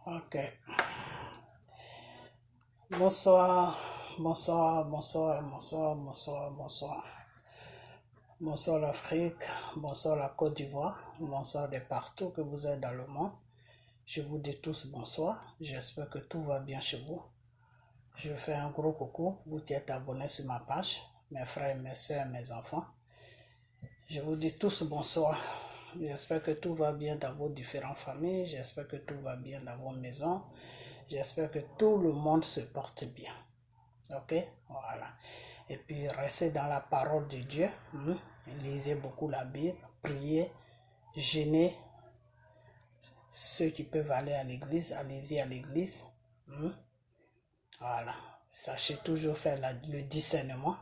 Ok. Bonsoir, bonsoir, bonsoir, bonsoir, bonsoir, bonsoir. Bonsoir l'Afrique, bonsoir la Côte d'Ivoire, bonsoir de partout que vous êtes dans le monde. Je vous dis tous bonsoir, j'espère que tout va bien chez vous. Je fais un gros coucou, vous qui êtes abonnés sur ma page, mes frères, mes soeurs, mes enfants. Je vous dis tous bonsoir. J'espère que tout va bien dans vos différentes familles. J'espère que tout va bien dans vos maisons. J'espère que tout le monde se porte bien. Ok? Voilà. Et puis, restez dans la parole de Dieu. Lisez beaucoup la Bible. Priez. Jeûnez. Ceux qui peuvent aller à l'église, allez-y à l'église. Voilà. Sachez toujours faire le discernement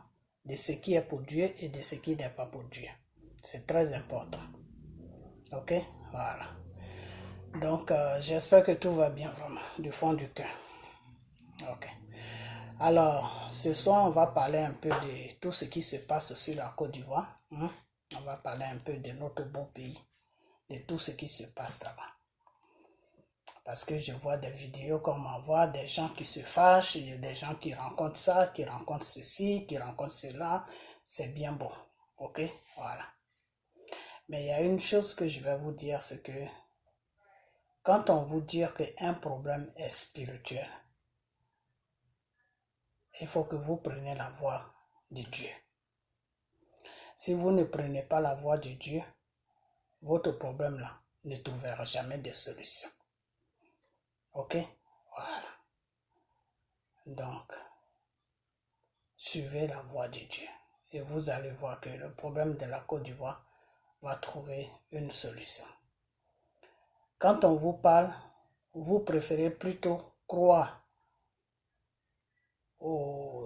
de ce qui est pour Dieu et de ce qui n'est pas pour Dieu. C'est très important. Ok, voilà. Donc, j'espère que tout va bien vraiment, du fond du cœur. Ok. Alors, ce soir, on va parler un peu de tout ce qui se passe sur la Côte d'Ivoire. On va parler un peu de notre beau pays, de tout ce qui se passe là-bas. Parce que je vois des vidéos comme on voit des gens qui se fâchent, il y a des gens qui rencontrent ça, qui rencontrent ceci, qui rencontrent cela. C'est bien bon. Ok, voilà. Mais il y a une chose que je vais vous dire, c'est que quand on vous dit qu'un problème est spirituel, il faut que vous preniez la voie de Dieu. Si vous ne prenez pas la voie de Dieu, votre problème là ne trouvera jamais de solution. Ok? Voilà. Donc, suivez la voie de Dieu. Et vous allez voir que le problème de la Côte d'Ivoire va trouver une solution. Quand on vous parle, vous préférez plutôt croire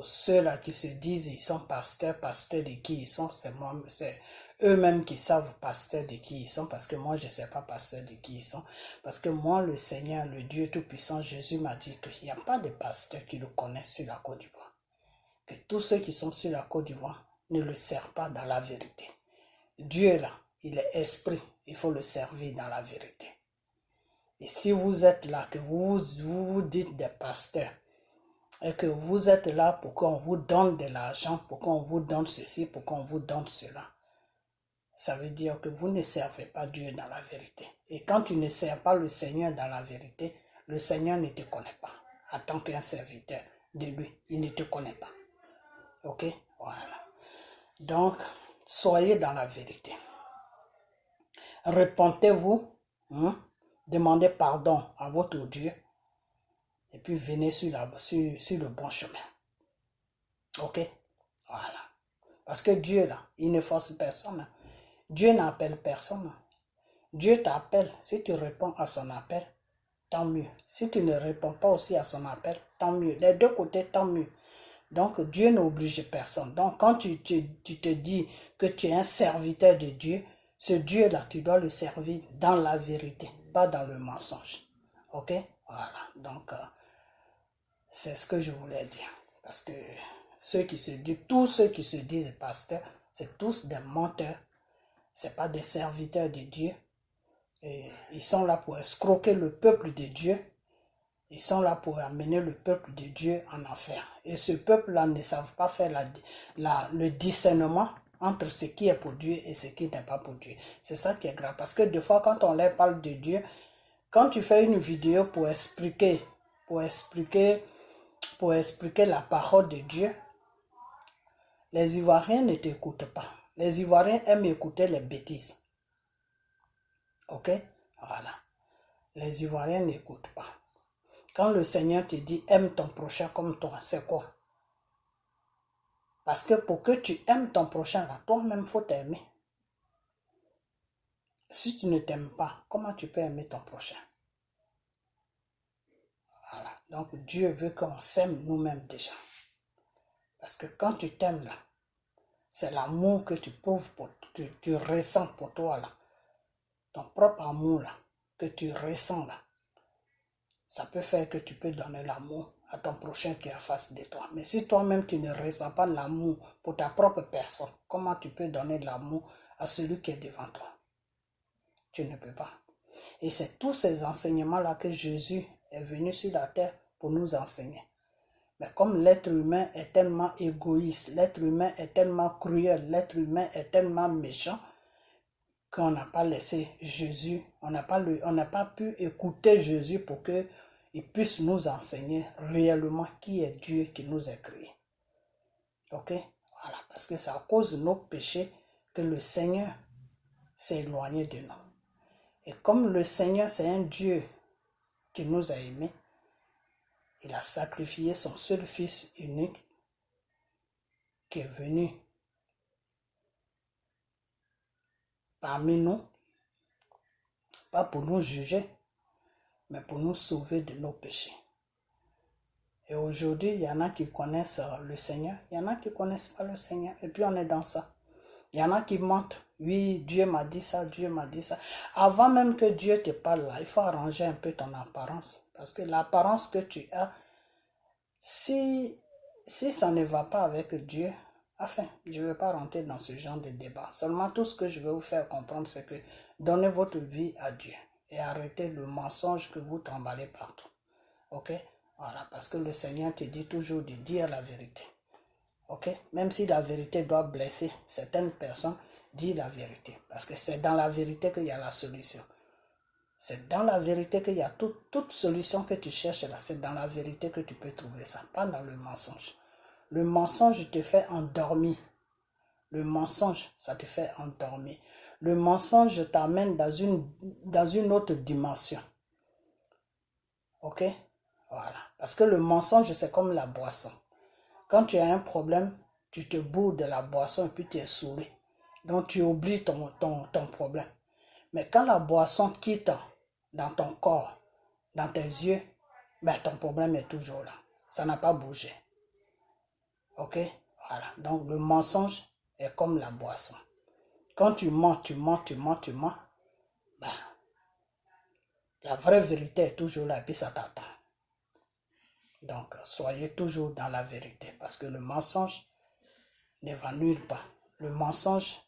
ceux-là qui se disent ils sont pasteurs de qui ils sont, c'est eux-mêmes qui savent pasteurs de qui ils sont, parce que moi je ne sais pas pasteurs de qui ils sont, parce que moi le Seigneur, le Dieu Tout-Puissant, Jésus m'a dit qu'il n'y a pas de pasteurs qui le connaissent sur la Côte d'Ivoire, que tous ceux qui sont sur la Côte d'Ivoire ne le servent pas dans la vérité. Dieu là, il est esprit, il faut le servir dans la vérité. Et si vous êtes là, que vous dites des pasteurs, et que vous êtes là pour qu'on vous donne de l'argent, pour qu'on vous donne ceci, pour qu'on vous donne cela, ça veut dire que vous ne servez pas Dieu dans la vérité. Et quand tu ne sers pas le Seigneur dans la vérité, le Seigneur ne te connaît pas. En tant qu'un serviteur de lui, il ne te connaît pas. Ok? Voilà. Donc, soyez dans la vérité. Repentez-vous, demandez pardon à votre Dieu, et puis venez sur le bon chemin. Ok? Voilà. Parce que Dieu, là, il ne force personne. Dieu n'appelle personne. Dieu t'appelle. Si tu réponds à son appel, tant mieux. Si tu ne réponds pas aussi à son appel, tant mieux. Des deux côtés, tant mieux. Donc, Dieu n'oblige personne. Donc, quand tu te dis que tu es un serviteur de Dieu, ce Dieu-là, tu dois le servir dans la vérité, pas dans le mensonge. Ok? Voilà. Donc, c'est ce que je voulais dire. Parce que tous ceux qui se disent pasteurs, c'est tous des menteurs. C'est pas des serviteurs de Dieu. Et ils sont là pour escroquer le peuple de Dieu. Ils sont là pour amener le peuple de Dieu en enfer. Et ce peuple-là ne savent pas faire le discernement entre ce qui est pour Dieu et ce qui n'est pas pour Dieu. C'est ça qui est grave. Parce que des fois, quand on leur parle de Dieu, quand tu fais une vidéo pour expliquer la parole de Dieu, les Ivoiriens ne t'écoutent pas. Les Ivoiriens aiment écouter les bêtises. Ok? Voilà. Les Ivoiriens n'écoutent pas. Quand le Seigneur te dit aime ton prochain comme toi, c'est quoi? Parce que pour que tu aimes ton prochain, toi-même, il faut t'aimer. Si tu ne t'aimes pas, comment tu peux aimer ton prochain? Voilà. Donc Dieu veut qu'on s'aime nous-mêmes déjà. Parce que quand tu t'aimes là, c'est l'amour que tu prouves, tu ressens pour toi là. Ton propre amour là, que tu ressens là. Ça peut faire que tu peux donner l'amour à ton prochain qui est en face de toi. Mais si toi-même tu ne ressens pas l'amour pour ta propre personne, comment tu peux donner l'amour à celui qui est devant toi? Tu ne peux pas. Et c'est tous ces enseignements-là que Jésus est venu sur la terre pour nous enseigner. Mais comme l'être humain est tellement égoïste, l'être humain est tellement cruel, l'être humain est tellement méchant, qu'on n'a pas laissé Jésus, on n'a pas pu écouter Jésus pour qu'il puisse nous enseigner réellement qui est Dieu qui nous a créés. Ok? Voilà, parce que c'est à cause de nos péchés que le Seigneur s'est éloigné de nous. Et comme le Seigneur, c'est un Dieu qui nous a aimés, il a sacrifié son seul Fils unique qui est venu parmi nous, pas pour nous juger, mais pour nous sauver de nos péchés. Et aujourd'hui, il y en a qui connaissent le Seigneur, il y en a qui ne connaissent pas le Seigneur, et puis on est dans ça. Il y en a qui mentent, oui, Dieu m'a dit ça, Dieu m'a dit ça. Avant même que Dieu te parle là, il faut arranger un peu ton apparence. Parce que l'apparence que tu as, si ça ne va pas avec Dieu, enfin, je ne vais pas rentrer dans ce genre de débat. Seulement tout ce que je vais vous faire comprendre, c'est que donnez votre vie à Dieu et arrêtez le mensonge que vous tremballez partout. Ok? Voilà, parce que le Seigneur te dit toujours de dire la vérité. Ok? Même si la vérité doit blesser certaines personnes, dis la vérité. Parce que c'est dans la vérité qu'il y a la solution. C'est dans la vérité qu'il y a toute solution que tu cherches là. C'est dans la vérité que tu peux trouver ça, pas dans le mensonge. Le mensonge te fait endormir. Le mensonge, ça te fait endormir. Le mensonge t'amène dans une autre dimension. Ok? Voilà. Parce que le mensonge, c'est comme la boisson. Quand tu as un problème, tu te bourres de la boisson et puis tu es saoulé. Donc tu oublies ton problème. Mais quand la boisson quitte dans ton corps, dans tes yeux, ben ton problème est toujours là. Ça n'a pas bougé. Ok? Voilà. Donc le mensonge est comme la boisson. Quand tu mens, ben, la vraie vérité est toujours là et puis ça t'attend. Donc soyez toujours dans la vérité parce que le mensonge ne va nulle part. Le mensonge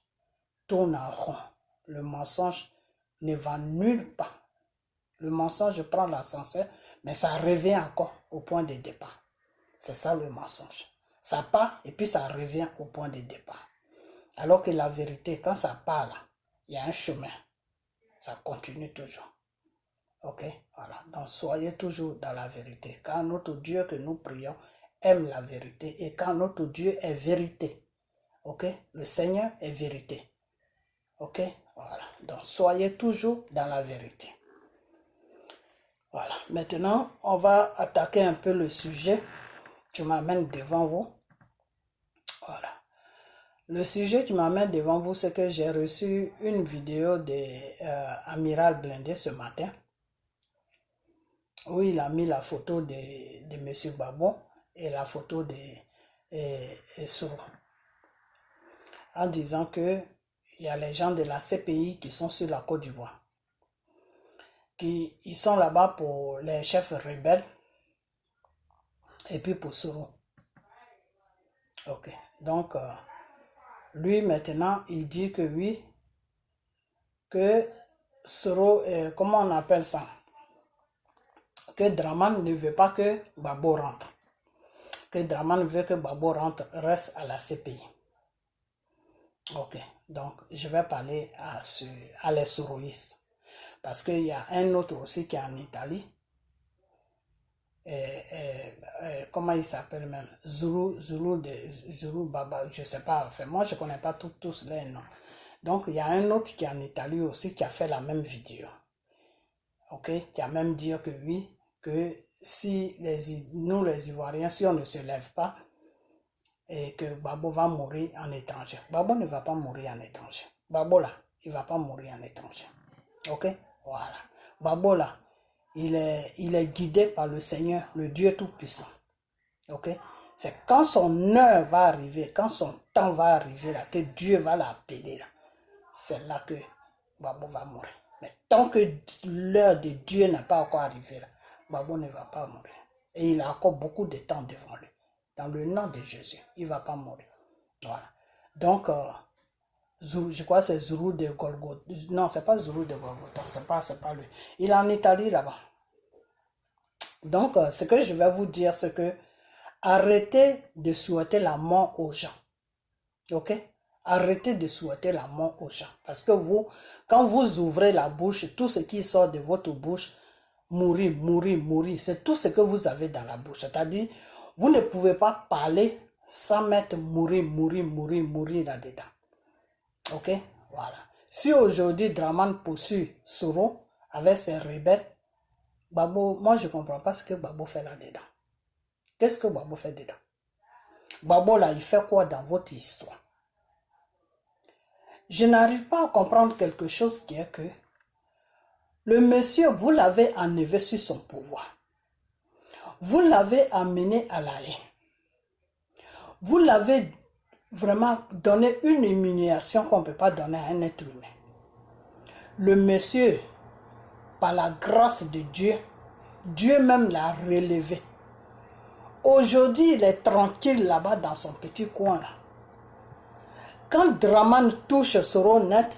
tourne en rond. Le mensonge ne va nulle part. Le mensonge prend l'ascenseur, mais ça revient encore au point de départ. C'est ça le mensonge. Ça part et puis ça revient au point de départ. Alors que la vérité, quand ça part là, il y a un chemin. Ça continue toujours. Ok? Voilà. Donc soyez toujours dans la vérité. Car notre Dieu que nous prions aime la vérité. Et quand notre Dieu est vérité. Ok? Le Seigneur est vérité. Ok? Voilà. Donc soyez toujours dans la vérité. Voilà. Maintenant, on va attaquer un peu le sujet. Je m'amène devant vous. Voilà. Le sujet qui m'amène devant vous, c'est que j'ai reçu une vidéo d'Amiral Blindé ce matin, où il a mis la photo de M. Gbagbo et la photo de Soro, en disant que il y a les gens de la CPI qui sont sur la Côte d'Ivoire. Ils sont là-bas pour les chefs rebelles et puis pour Soro. Ok. Donc, lui maintenant, il dit que oui, que Soro, comment on appelle ça? Que Draman ne veut pas que Gbagbo rentre. Que Draman veut que Gbagbo reste à la CPI. Ok. Donc, je vais parler à les soroïstes. Parce qu'il y a un autre aussi qui est en Italie. Comment il s'appelle même? Zulu Baba, je ne sais pas. Enfin, moi, je ne connais pas tous les noms. Donc, il y a un autre qui est en Italie aussi qui a fait la même vidéo. Ok? Qui a même dit que oui, que si nous les Ivoiriens, si on ne se lève pas, et que Gbagbo va mourir en étranger. Gbagbo ne va pas mourir en étranger. Gbagbo là, il ne va pas mourir en étranger. Ok? Voilà. Gbagbo là, il est guidé par le Seigneur, le Dieu Tout-Puissant. Ok? C'est quand son heure va arriver, quand son temps va arriver là, que Dieu va l'appeler là. C'est là que Gbagbo va mourir. Mais tant que l'heure de Dieu n'a pas encore arrivé là, Gbagbo ne va pas mourir. Et il a encore beaucoup de temps devant lui. Dans le nom de Jésus, il ne va pas mourir. Voilà. Donc, je crois que c'est Zuru de Golgotha. Non, ce n'est pas Zuru de Golgotha, c'est pas lui. Il est en Italie là-bas. Donc, ce que je vais vous dire, c'est que arrêtez de souhaiter la mort aux gens. Ok? Arrêtez de souhaiter la mort aux gens. Parce que vous, quand vous ouvrez la bouche, tout ce qui sort de votre bouche, mourir, mourir, mourir, c'est tout ce que vous avez dans la bouche. C'est-à-dire, vous ne pouvez pas parler sans mettre mourir, mourir, mourir, mourir là-dedans. Ok? Voilà. Si aujourd'hui Draman poursuit Soro avec ses rebelles, Babo, moi je ne comprends pas ce que Babo fait là-dedans. Qu'est-ce que Babo fait dedans? Babo là, il fait quoi dans votre histoire? Je n'arrive pas à comprendre quelque chose qui est que le monsieur, vous l'avez enlevé sur son pouvoir. Vous l'avez amené à la haie. Vous l'avez vraiment donné une humiliation qu'on ne peut pas donner à un être humain. Le monsieur, par la grâce de Dieu, Dieu même l'a relevé. Aujourd'hui, il est tranquille là-bas dans son petit coin là. Quand Draman touche Soro Net,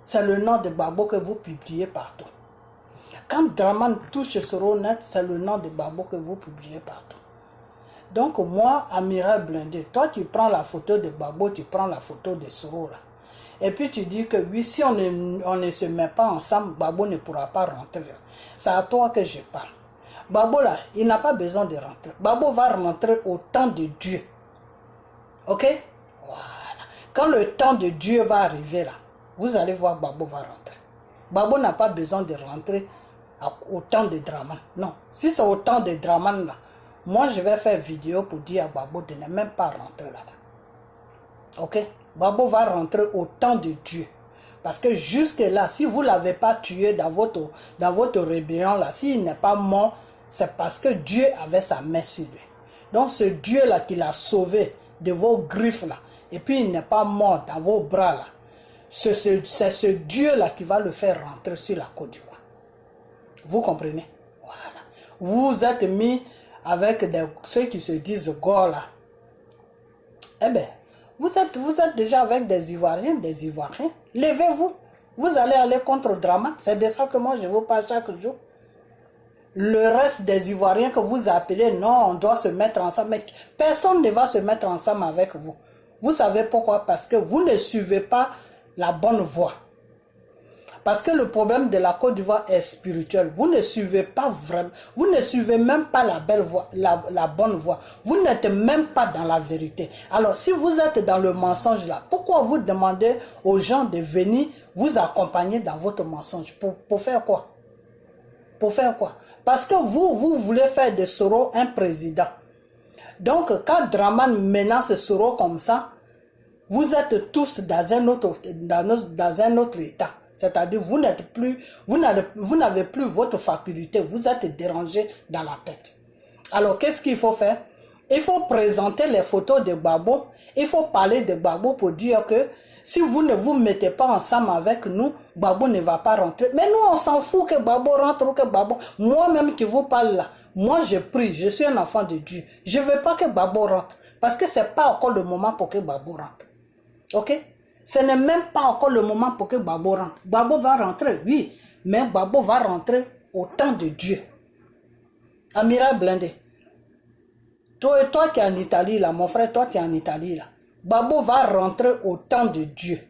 c'est le nom de Babo que vous publiez partout. Quand Draman touche Soro Net, c'est le nom de Babo que vous publiez partout. Donc moi, Amiral Blindé, toi tu prends la photo de Babo, tu prends la photo de Soro là. Et puis tu dis que oui, si on ne se met pas ensemble, Babo ne pourra pas rentrer. C'est à toi que je parle. Babo là, il n'a pas besoin de rentrer. Babo va rentrer au temps de Dieu. Ok? Voilà. Quand le temps de Dieu va arriver là, vous allez voir Babo va rentrer. Babo n'a pas besoin de rentrer au temps de Draman. Non. Si c'est au temps de Draman là, moi je vais faire vidéo pour dire à Babo de ne même pas rentrer là-bas. Ok? Babo va rentrer au temps de Dieu. Parce que jusque là, si vous ne l'avez pas tué dans votre rébellion là, s'il n'est pas mort, c'est parce que Dieu avait sa main sur lui. Donc ce Dieu là qui l'a sauvé de vos griffes là, et puis il n'est pas mort dans vos bras là, c'est ce Dieu là qui va le faire rentrer sur la Côte d'Ivoire. Vous comprenez? Voilà. Vous êtes mis avec ceux qui se disent gore là. Eh bien, vous êtes déjà avec des Ivoiriens, des Ivoiriens. Levez-vous. Vous allez aller contre Draman. C'est de ça que moi je vous parle chaque jour. Le reste des Ivoiriens que vous appelez, non, on doit se mettre ensemble. Mais personne ne va se mettre ensemble avec vous. Vous savez pourquoi? Parce que vous ne suivez pas la bonne voie. Parce que le problème de la Côte d'Ivoire est spirituel. Vous ne suivez pas vraiment, vous ne suivez même pas la belle voie, la bonne voie. Vous n'êtes même pas dans la vérité. Alors si vous êtes dans le mensonge là, pourquoi vous demandez aux gens de venir vous accompagner dans votre mensonge? Pour faire quoi? Pour faire quoi? Parce que vous voulez faire de Soro un président. Donc quand Draman menace Soro comme ça, vous êtes tous dans un autre état. C'est-à-dire vous n'êtes plus, vous n'avez plus votre faculté, vous êtes dérangé dans la tête. Alors qu'est-ce qu'il faut faire? Il faut présenter les photos de Babo, il faut parler de Babo pour dire que si vous ne vous mettez pas ensemble avec nous, Babo ne va pas rentrer. Mais nous on s'en fout que Babo rentre ou que Babo, moi-même qui vous parle là, moi je prie, je suis un enfant de Dieu, je ne veux pas que Babo rentre, parce que ce n'est pas encore le moment pour que Babo rentre. Ok? Ce n'est même pas encore le moment pour que Babo rentre. Babo va rentrer, oui, mais Babo va rentrer au temps de Dieu. Amiral Blindé, toi qui es en Italie là, mon frère, toi qui es en Italie là, Babo va rentrer au temps de Dieu.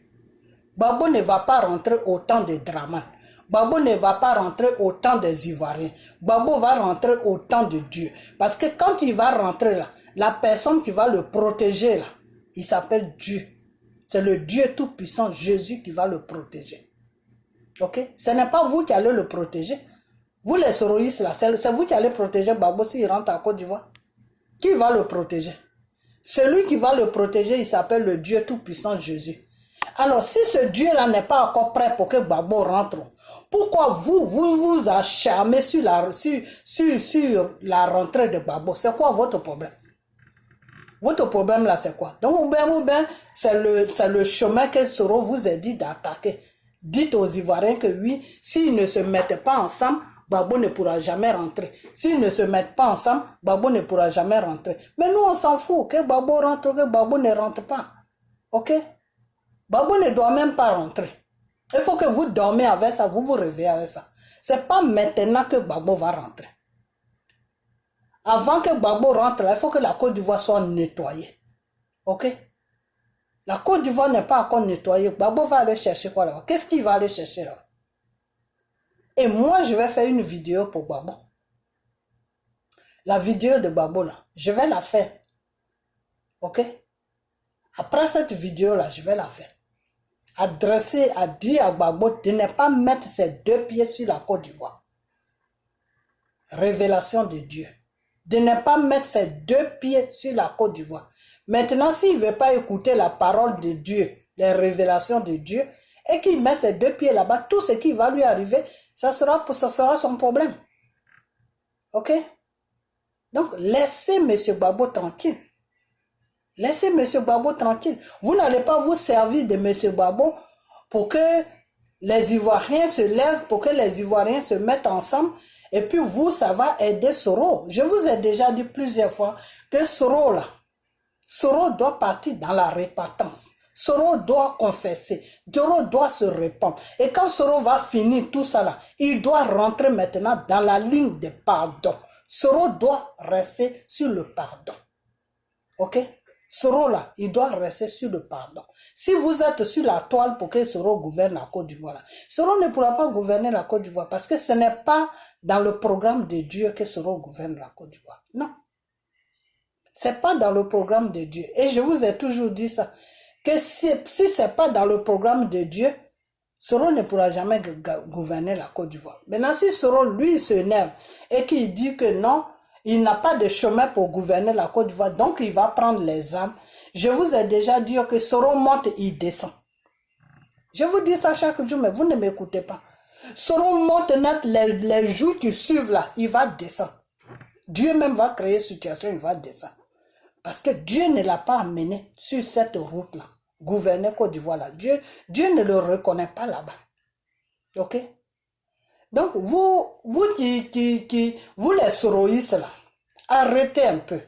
Babo ne va pas rentrer au temps de Draman. Babo ne va pas rentrer au temps des Ivoiriens. Babo va rentrer au temps de Dieu. Parce que quand il va rentrer là, la personne qui va le protéger là, il s'appelle Dieu. C'est le Dieu tout-puissant, Jésus, qui va le protéger. Ok? Ce n'est pas vous qui allez le protéger. Vous les soroïstes là, c'est vous qui allez protéger Babo s'il rentre en Côte d'Ivoire. Qui va le protéger? Celui qui va le protéger, il s'appelle le Dieu tout-puissant, Jésus. Alors, si ce Dieu-là n'est pas encore prêt pour que Babo rentre, pourquoi vous acharnez sur la rentrée de Babo? C'est quoi votre problème? Votre problème là, c'est quoi? Donc, ou bien c'est le chemin que Soro vous a dit d'attaquer. Dites aux Ivoiriens que oui, s'ils ne se mettent pas ensemble, Babo ne pourra jamais rentrer. S'ils ne se mettent pas ensemble, Babo ne pourra jamais rentrer. Mais nous, on s'en fout. Que Babo rentre ou que Babo ne rentre pas. Ok? Babo ne doit même pas rentrer. Il faut que vous dormez avec ça, vous vous réveillez avec ça. C'est pas maintenant que Babo va rentrer. Avant que Gbagbo rentre là, il faut que la Côte d'Ivoire soit nettoyée. Ok? La Côte d'Ivoire n'est pas encore nettoyée. Gbagbo va aller chercher quoi là-bas? Qu'est-ce qu'il va aller chercher là? Et moi, je vais faire une vidéo pour Gbagbo. La vidéo de Gbagbo là, je vais la faire. Ok? Après cette vidéo là, je vais la faire. Adresser, à dire à Gbagbo de ne pas mettre ses 2 pieds sur la Côte d'Ivoire. Révélation de Dieu. De ne pas mettre ses 2 pieds sur la Côte d'Ivoire. Maintenant, s'il ne veut pas écouter la parole de Dieu, les révélations de Dieu, et qu'il met ses 2 pieds là-bas, tout ce qui va lui arriver, ça sera son problème. Ok? Donc, laissez M. Gbagbo tranquille. Laissez M. Gbagbo tranquille. Vous n'allez pas vous servir de M. Gbagbo pour que les Ivoiriens se lèvent, pour que les Ivoiriens se mettent ensemble. Et puis vous, ça va aider Soro. Je vous ai déjà dit plusieurs fois que Soro doit partir dans la repentance. Soro doit confesser. Soro doit se répandre. Et quand Soro va finir tout ça là, il doit rentrer maintenant dans la ligne de pardon. Soro doit rester sur le pardon. Ok? Soro là, il doit rester sur le pardon. Si vous êtes sur la toile pour que Soro gouverne la Côte d'Ivoire, Soro ne pourra pas gouverner la Côte d'Ivoire parce que ce n'est pas dans le programme de Dieu que Soro gouverne la Côte d'Ivoire. Non. C'est pas dans le programme de Dieu. Et je vous ai toujours dit ça. Que si c'est pas dans le programme de Dieu, Soro ne pourra jamais gouverner la Côte d'Ivoire. Maintenant, si Soro, lui, s'énerve et qu'il dit que non, il n'a pas de chemin pour gouverner la Côte d'Ivoire, donc il va prendre les armes. Je vous ai déjà dit que Soro monte, il descend. Je vous dis ça chaque jour, mais vous ne m'écoutez pas. Soro monte net, les jours qui suivent là, il va descendre. Dieu même va créer une situation, il va descendre. Parce que Dieu ne l'a pas amené sur cette route-là. Gouverner Côte d'Ivoire là. Dieu ne le reconnaît pas là-bas. Ok? Donc, vous les soroïstes là, arrêtez un peu.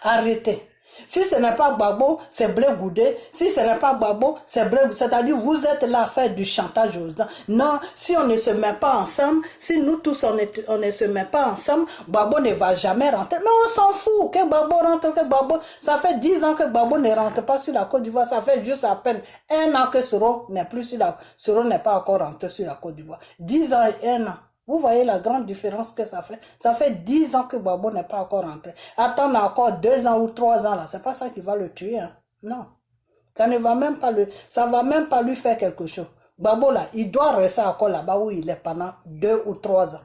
Arrêtez. Si ce n'est pas Gbagbo, c'est Blé Goudé. Si ce n'est pas Gbagbo, c'est Blé Goudé. C'est-à-dire, vous êtes là à faire du chantage aux gens. Non, si on ne se met pas ensemble, si nous tous on ne se met pas ensemble, Gbagbo ne va jamais rentrer. Mais on s'en fout que Gbagbo rentre, que Gbagbo. Ça fait 10 ans que Gbagbo ne rentre pas sur la Côte d'Ivoire. Ça fait juste à peine 1 an que Soro n'est plus sur la... Soro n'est pas encore rentré sur la Côte d'Ivoire. 10 ans et 1 an. Vous voyez la grande différence que ça fait. Ça fait 10 ans que Gbagbo n'est pas encore rentré. Attendre encore 2 ans ou 3 ans là, c'est pas ça qui va le tuer. Hein. Non. Ça ne va même pas ça va même pas lui faire quelque chose. Gbagbo là, il doit rester encore là-bas où il est pendant 2 ou 3 ans.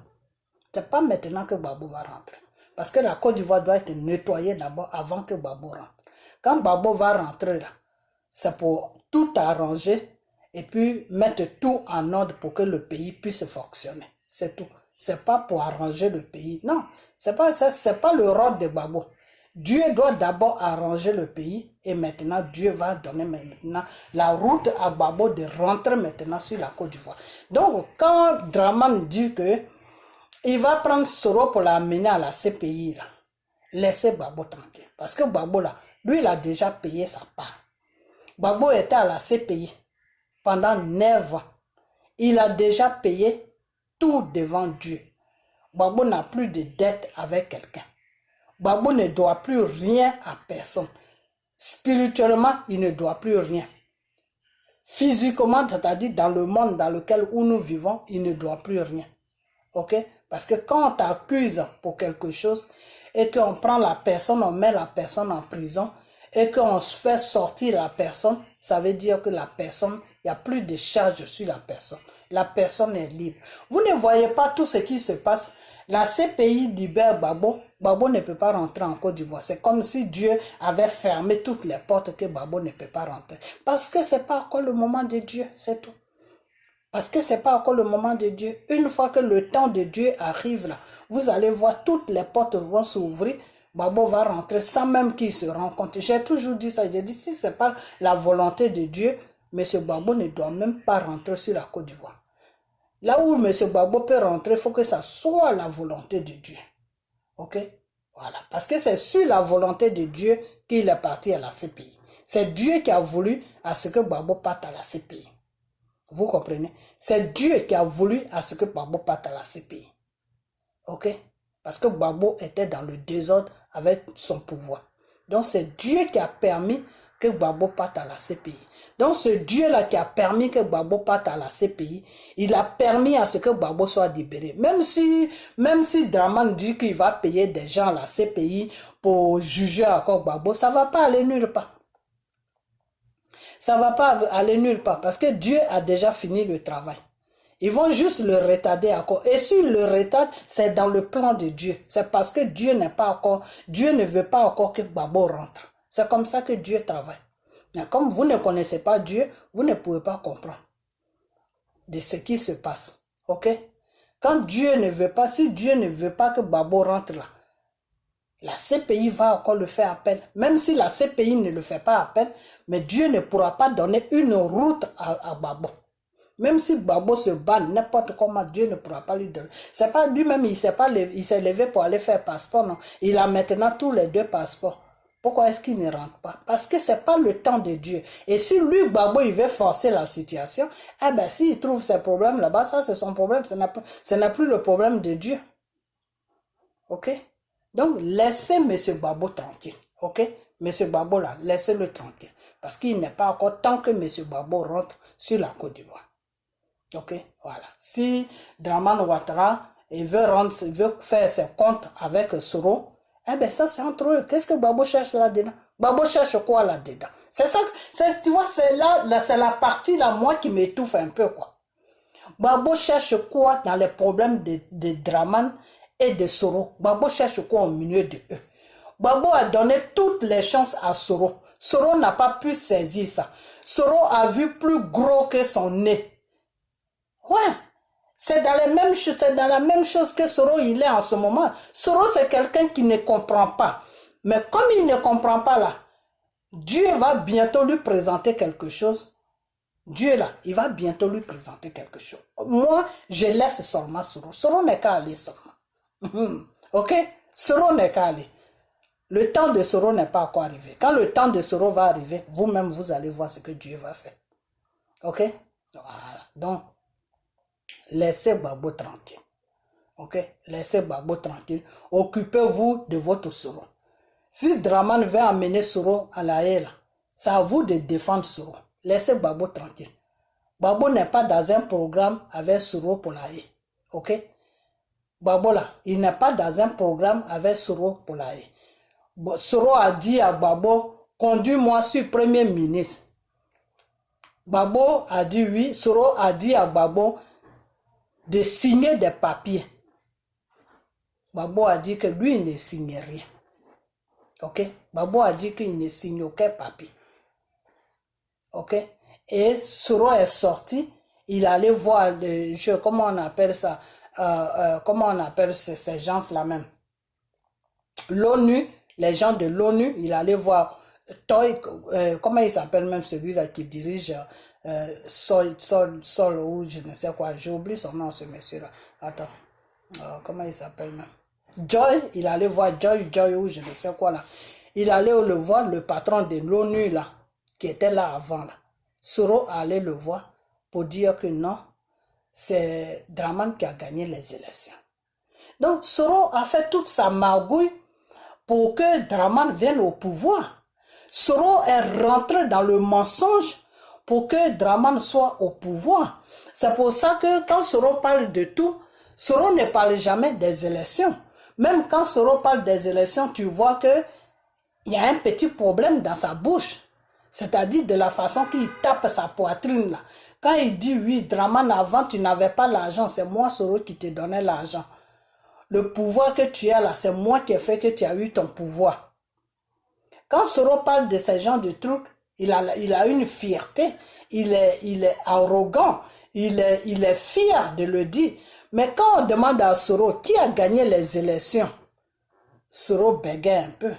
C'est pas maintenant que Gbagbo va rentrer. Parce que la Côte d'Ivoire doit être nettoyée d'abord avant que Gbagbo rentre. Quand Gbagbo va rentrer là, c'est pour tout arranger et puis mettre tout en ordre pour que le pays puisse fonctionner. C'est tout. C'est pas pour arranger le pays. Non, c'est pas le rôle de Gbagbo. Dieu doit d'abord arranger le pays et maintenant Dieu va donner maintenant la route à Gbagbo de rentrer maintenant sur la Côte d'Ivoire. Donc quand Draman dit que il va prendre Soro pour l'amener à la CPI là, laissez Gbagbo tranquille. Parce que Gbagbo là, lui il a déjà payé sa part. Gbagbo était à la CPI pendant 9 ans. Il a déjà payé tout devant Dieu. Gbagbo n'a plus de dette avec quelqu'un. Gbagbo ne doit plus rien à personne. Spirituellement, il ne doit plus rien. Physiquement, c'est-à-dire dans le monde dans lequel nous vivons, il ne doit plus rien. Ok? Parce que quand on t'accuse pour quelque chose et qu'on prend la personne, on met la personne en prison et qu'on se fait sortir la personne, ça veut dire que la personne, il n'y a plus de charge sur la personne. La personne est libre. Vous ne voyez pas tout ce qui se passe. La CPI libère Gbagbo. Gbagbo ne peut pas rentrer en Côte d'Ivoire. C'est comme si Dieu avait fermé toutes les portes que Gbagbo ne peut pas rentrer. Parce que ce n'est pas encore le moment de Dieu, c'est tout. Parce que ce n'est pas encore le moment de Dieu. Une fois que le temps de Dieu arrive là, vous allez voir toutes les portes vont s'ouvrir. Gbagbo va rentrer sans même qu'il se rende compte. J'ai toujours dit ça. J'ai dit si ce n'est pas la volonté de Dieu, M. Gbagbo ne doit même pas rentrer sur la Côte d'Ivoire. Là où M. Gbagbo peut rentrer, il faut que ça soit la volonté de Dieu. Ok? Voilà. Parce que c'est sur la volonté de Dieu qu'il est parti à la CPI. C'est Dieu qui a voulu à ce que Gbagbo parte à la CPI. Vous comprenez? C'est Dieu qui a voulu à ce que Gbagbo parte à la CPI. Ok? Parce que Gbagbo était dans le désordre avec son pouvoir. Donc c'est Dieu qui a permis que Gbagbo parte à la CPI. Donc ce Dieu-là qui a permis que Gbagbo parte à la CPI, il a permis à ce que Gbagbo soit libéré. Même si Draman dit qu'il va payer des gens à la CPI pour juger encore Gbagbo, ça ne va pas aller nulle part. Ça ne va pas aller nulle part parce que Dieu a déjà fini le travail. Ils vont juste le retarder encore. Et s'ils le retardent, c'est dans le plan de Dieu. C'est parce que Dieu ne veut pas encore que Gbagbo rentre. C'est comme ça que Dieu travaille. Mais comme vous ne connaissez pas Dieu, vous ne pouvez pas comprendre de ce qui se passe. Ok? Quand Dieu ne veut pas, si Dieu ne veut pas que Gbagbo rentre là, la CPI va encore le faire appel. Même si la CPI ne le fait pas appel, mais Dieu ne pourra pas donner une route à Gbagbo. Même si Gbagbo se bat n'importe comment, Dieu ne pourra pas lui donner. C'est pas lui-même, il s'est levé pour aller faire passeport, non. Il a maintenant tous les 2 passeports. Pourquoi est-ce qu'il ne rentre pas? Parce que c'est pas le temps de Dieu. Et si lui, Gbagbo, il veut forcer la situation, eh ben, s'il trouve ses problèmes là-bas, ça c'est son problème. Ce n'est plus le problème de Dieu. Ok? Donc, laissez M. Gbagbo tranquille. Ok? M. Gbagbo là, laissez-le tranquille. Parce qu'il n'est pas encore temps que M. Gbagbo rentre sur la Côte d'Ivoire. Ok, voilà. Si Draman Ouattara veut faire ses comptes avec Soro, eh bien ça c'est entre eux. Qu'est-ce que Gbagbo cherche là-dedans? Gbagbo cherche quoi là-dedans? C'est ça, tu vois, c'est la partie là, moi qui m'étouffe un peu quoi. Gbagbo cherche quoi dans les problèmes de Draman et de Soro? Gbagbo cherche quoi au milieu de eux? Gbagbo a donné toutes les chances à Soro. Soro n'a pas pu saisir ça. Soro a vu plus gros que son nez. Ouais, c'est dans la même chose que Soro il est en ce moment. Soro c'est quelqu'un qui ne comprend pas. Mais comme il ne comprend pas là, Dieu va bientôt lui présenter quelque chose. Dieu là, il va bientôt lui présenter quelque chose. Moi, je laisse seulement Soro. Soro n'est qu'à aller seulement. Ok? Soro n'est qu'à aller. Le temps de Soro n'est pas encore arrivé. Quand le temps de Soro va arriver, vous-même vous allez voir ce que Dieu va faire. Ok? Voilà. Donc, laissez Gbagbo tranquille. Ok? Laissez Gbagbo tranquille. Occupez-vous de votre Soro. Si Draman veut amener Soro à la haie, c'est à vous de défendre Soro. Laissez Gbagbo tranquille. Gbagbo n'est pas dans un programme avec Soro pour la haie. Ok? Gbagbo là, il n'est pas dans un programme avec Soro pour la haie. Soro a dit à Gbagbo, conduis-moi sur Premier ministre. Gbagbo a dit oui. Soro a dit à Gbagbo de signer des papiers. Gbagbo a dit que lui, il ne signe rien. Ok? Gbagbo a dit qu'il ne signe aucun papier. Ok? Et Soro est sorti. Il allait voir, comment on appelle ça? Comment on appelle ces gens-là même? L'ONU, les gens de l'ONU, il allait voir Toy, comment il s'appelle même celui-là qui dirige Sol ou je ne sais quoi, j'ai oublié son nom ce monsieur-là. Attends, comment il s'appelle même? Joy, il allait voir Joy ou je ne sais quoi là. Il allait le voir, le patron de l'ONU là, qui était là avant là. Soro allait le voir pour dire que non, c'est Draman qui a gagné les élections. Donc Soro a fait toute sa magouille pour que Draman vienne au pouvoir. Soro est rentré dans le mensonge pour que Draman soit au pouvoir. C'est pour ça que quand Soro parle de tout, Soro ne parle jamais des élections. Même quand Soro parle des élections, tu vois que il y a un petit problème dans sa bouche. C'est-à-dire de la façon qu'il tape sa poitrine là. Quand il dit oui, Draman avant tu n'avais pas l'argent, c'est moi Soro qui te donnais l'argent. Le pouvoir que tu as là, c'est moi qui ai fait que tu as eu ton pouvoir. Quand Soro parle de ce genre de trucs, il a une fierté, il est arrogant, il est fier de le dire. Mais quand on demande à Soro qui a gagné les élections, Soro bégaye un peu.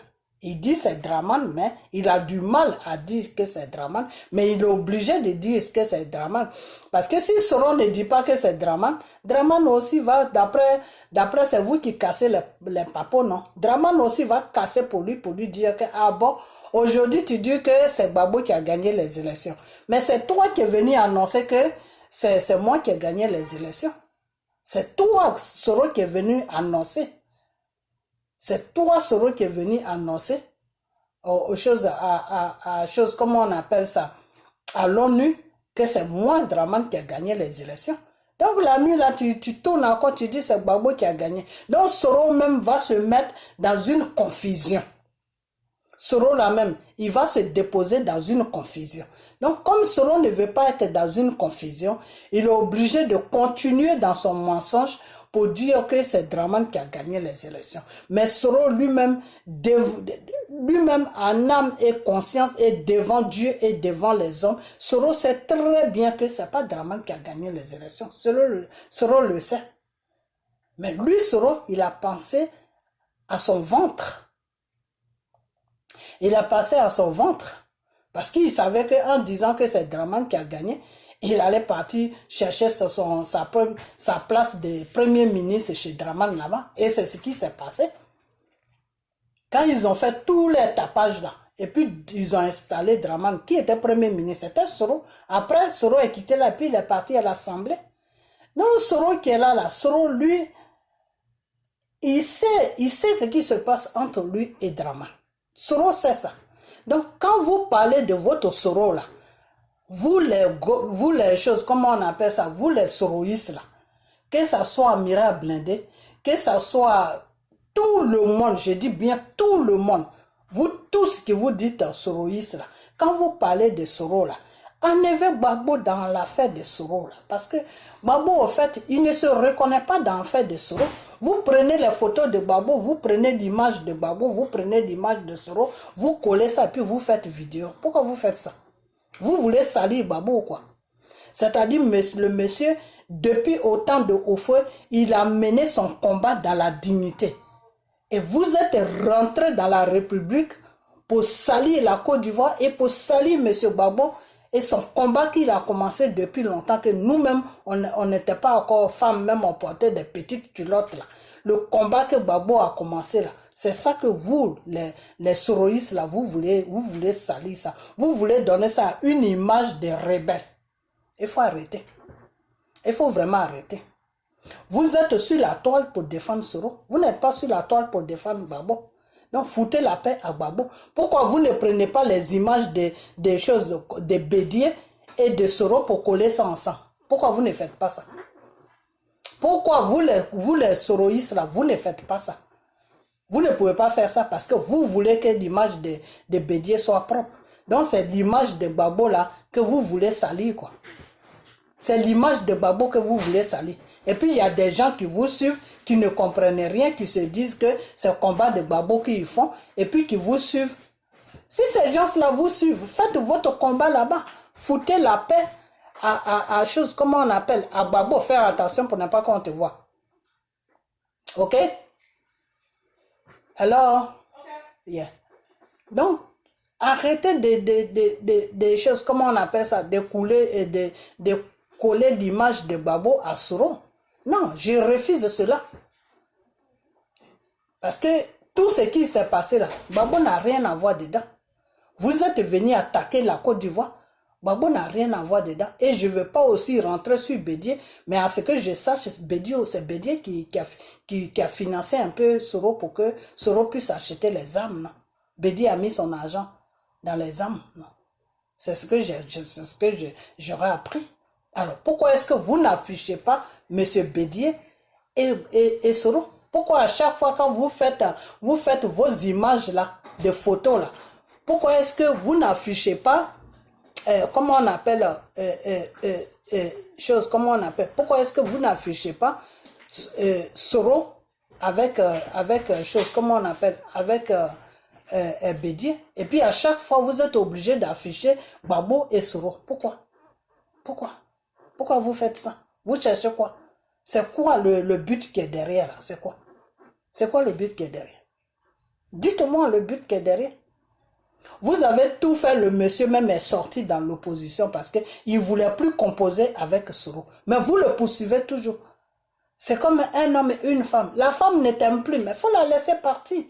Il dit c'est Draman, mais il a du mal à dire que c'est Draman, mais il est obligé de dire que c'est Draman. Parce que si Soro ne dit pas que c'est Draman, Draman aussi va, d'après c'est vous qui cassez les papos, non? Draman aussi va casser pour lui dire que, ah bon, aujourd'hui tu dis que c'est Gbagbo qui a gagné les élections. Mais c'est toi qui es venu annoncer que c'est moi qui ai gagné les élections. C'est toi, Soro, qui est venu annoncer. C'est toi, Soro, qui est venu annoncer aux choses, choses, comment on appelle ça, à l'ONU, que c'est moi, Draman, qui a gagné les élections. Donc la nuit, là, tu tournes encore, tu dis c'est Gbagbo qui a gagné. Donc Soro même va se mettre dans une confusion. Soro là même, il va se déposer dans une confusion. Donc comme Soro ne veut pas être dans une confusion, il est obligé de continuer dans son mensonge pour dire que c'est Draman qui a gagné les élections. Mais Soro lui-même, en âme et conscience et devant Dieu et devant les hommes, Soro sait très bien que ce n'est pas Draman qui a gagné les élections. Soro le sait. Mais lui, Soro, il a pensé à son ventre. Il a passé à son ventre. Parce qu'il savait qu'en disant que c'est Draman qui a gagné, il allait partir chercher sa place de premier ministre chez Draman là-bas. Et c'est ce qui s'est passé. Quand ils ont fait tous les tapages là, et puis ils ont installé Draman, qui était premier ministre, c'était Soro. Après, Soro est quitté là, et puis il est parti à l'Assemblée. Non, Soro qui est là, Soro, lui, il sait ce qui se passe entre lui et Draman. Soro sait ça. Donc, quand vous parlez de votre Soro là, vous les choses, comment on appelle ça, vous les soroïstes là, que ça soit Amira Blindé, que ça soit tout le monde, je dis bien tout le monde, vous tous qui vous dites soroïstes là, quand vous parlez de Soro là, enlevez Gbagbo dans l'affaire de Soro là, parce que Gbagbo au fait, il ne se reconnaît pas dans l'affaire de Soro. Vous prenez les photos de Gbagbo, vous prenez l'image de Gbagbo, vous prenez l'image de Soro, vous collez ça et puis vous faites vidéo. Pourquoi vous faites ça? Vous voulez salir Gbagbo ou quoi? C'est-à-dire le monsieur, depuis autant de Houphouët, il a mené son combat dans la dignité. Et vous êtes rentré dans la République pour salir la Côte d'Ivoire et pour salir monsieur Gbagbo et son combat qu'il a commencé depuis longtemps, que nous-mêmes, on n'était pas encore femmes, même on portait des petites culottes là. Le combat que Gbagbo a commencé là, c'est ça que vous, les soroïstes là, vous voulez salir ça. Vous voulez donner ça à une image de rebelle. Il faut arrêter. Il faut vraiment arrêter. Vous êtes sur la toile pour défendre Soro. Vous n'êtes pas sur la toile pour défendre Gbagbo. Donc foutez la paix à Gbagbo. Pourquoi vous ne prenez pas les images des choses de Bédié et de Soro pour coller ça ensemble? Pourquoi vous ne faites pas ça? Pourquoi vous les soroïstes là, vous ne faites pas ça? Vous ne pouvez pas faire ça parce que vous voulez que l'image de Bédié soit propre. Donc c'est l'image de Gbagbo là que vous voulez salir quoi. C'est l'image de Gbagbo que vous voulez salir. Et puis il y a des gens qui vous suivent, qui ne comprennent rien, qui se disent que c'est le combat de Gbagbo qu'ils font, et puis qui vous suivent. Si ces gens-là vous suivent, faites votre combat là-bas. Foutez la paix à choses, comment on appelle, à Gbagbo, faire attention pour ne pas qu'on te voit. Ok? Alors, yeah. Donc, arrêtez des choses, comment on appelle ça, de couler et de coller l'image de Gbagbo à Soro. Non, je refuse cela. Parce que tout ce qui s'est passé là, Gbagbo n'a rien à voir dedans. Vous êtes venu attaquer la Côte d'Ivoire. Gbagbo n'a rien à voir dedans. Et je ne veux pas aussi rentrer sur Bédié. Mais à ce que je sache, c'est Bédié qui a financé un peu Soro pour que Soro puisse acheter les armes. Non? Bédié a mis son argent dans les armes. C'est ce que j'aurais appris. Alors, pourquoi est-ce que vous n'affichez pas M. Bédié et Soro? Pourquoi à chaque fois quand vous faites vos images là, de photos là, pourquoi est-ce que vous n'affichez pas, comment on appelle, comment on appelle, pourquoi est-ce que vous n'affichez pas Soro avec comment on appelle, avec Bédié, et puis à chaque fois vous êtes obligé d'afficher Gbagbo et Soro? Pourquoi vous faites ça? Vous cherchez quoi? C'est quoi le but qui est derrière là? C'est quoi? C'est quoi le but qui est derrière? Dites-moi le but qui est derrière. Vous avez tout fait, le monsieur même est sorti dans l'opposition parce qu'il ne voulait plus composer avec Soro. Mais vous le poursuivez toujours. C'est comme un homme et une femme. La femme ne t'aime plus, mais il faut la laisser partir.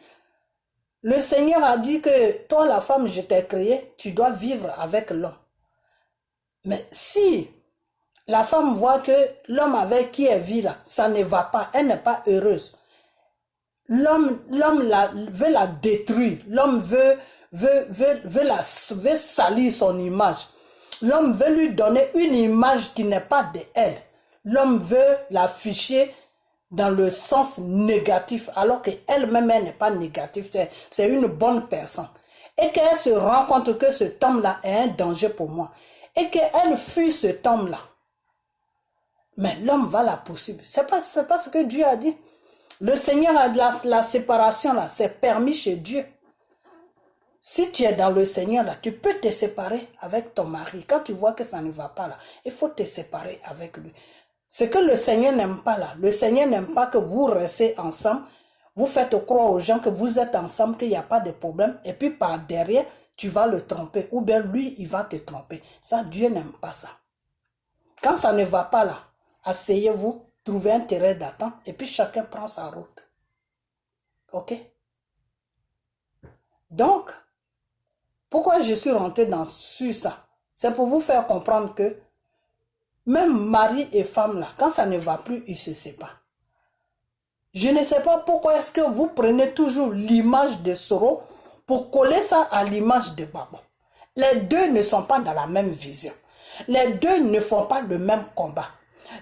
Le Seigneur a dit que toi, la femme, je t'ai créé, tu dois vivre avec l'homme. Mais si la femme voit que l'homme avec qui elle vit là, ça ne va pas, elle n'est pas heureuse. veut la détruire. L'homme veut salir son image. L'homme veut lui donner une image qui n'est pas de elle. L'homme veut l'afficher dans le sens négatif, alors qu'elle-même, elle n'est pas négative. C'est une bonne personne. Et qu'elle se rend compte que cet homme-là est un danger pour moi. Et qu'elle fuit cet homme-là. Mais l'homme va la poursuivre. C'est pas ce que Dieu a dit. Le Seigneur a la séparation là, c'est permis chez Dieu. Si tu es dans le Seigneur là, tu peux te séparer avec ton mari. Quand tu vois que ça ne va pas là, il faut te séparer avec lui. Ce que le Seigneur n'aime pas là, le Seigneur n'aime pas que vous restez ensemble. Vous faites croire aux gens que vous êtes ensemble, qu'il n'y a pas de problème. Et puis par derrière, tu vas le tromper. Ou bien lui, il va te tromper. Ça, Dieu n'aime pas ça. Quand ça ne va pas là, asseyez-vous, trouvez un terrain d'attente. Et puis chacun prend sa route. Ok? Donc, pourquoi je suis rentré sur ça? C'est pour vous faire comprendre que même mari et femme là, quand ça ne va plus, ils se séparent. Je ne sais pas pourquoi est-ce que vous prenez toujours l'image de Soro pour coller ça à l'image de Gbagbo. Les deux ne sont pas dans la même vision. Les deux ne font pas le même combat.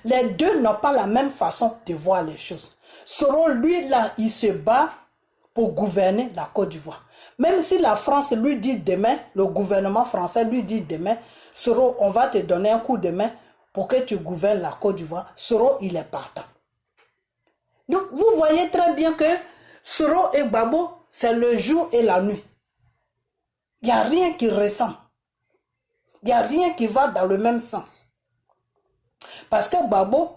Les deux n'ont pas la même façon de voir les choses. Soro, lui, là, il se bat pour gouverner la Côte d'Ivoire. Même si la France lui dit demain, le gouvernement français lui dit demain, Soro, on va te donner un coup de main pour que tu gouvernes la Côte d'Ivoire. Soro, il est partant. Donc, vous voyez très bien que Soro et Gbagbo, c'est le jour et la nuit. Il n'y a rien qui ressemble. Il n'y a rien qui va dans le même sens. Parce que Gbagbo,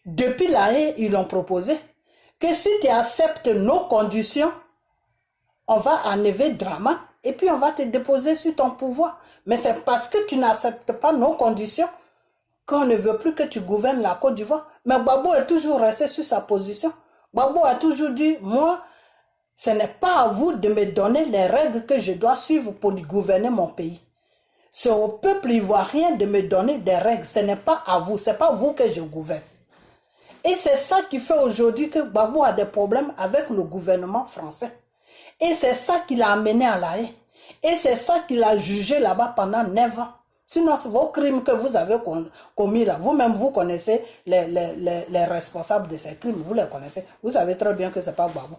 depuis la haie, ils l'ont proposé que si tu acceptes nos conditions, on va enlever Dramane et puis on va te déposer sur ton pouvoir. Mais c'est parce que tu n'acceptes pas nos conditions qu'on ne veut plus que tu gouvernes la Côte d'Ivoire. Mais Gbagbo est toujours resté sur sa position. Gbagbo a toujours dit, moi, ce n'est pas à vous de me donner les règles que je dois suivre pour gouverner mon pays. C'est au peuple ivoirien de me donner des règles. Ce n'est pas à vous, ce n'est pas vous que je gouverne. Et c'est ça qui fait aujourd'hui que Gbagbo a des problèmes avec le gouvernement français. Et c'est ça qui l'a amené à La Haye. Et c'est ça qu'il a jugé là-bas pendant 9 ans. Sinon, vos crimes que vous avez commis là, vous-même, vous connaissez les responsables de ces crimes. Vous les connaissez. Vous savez très bien que ce n'est pas Gbagbo.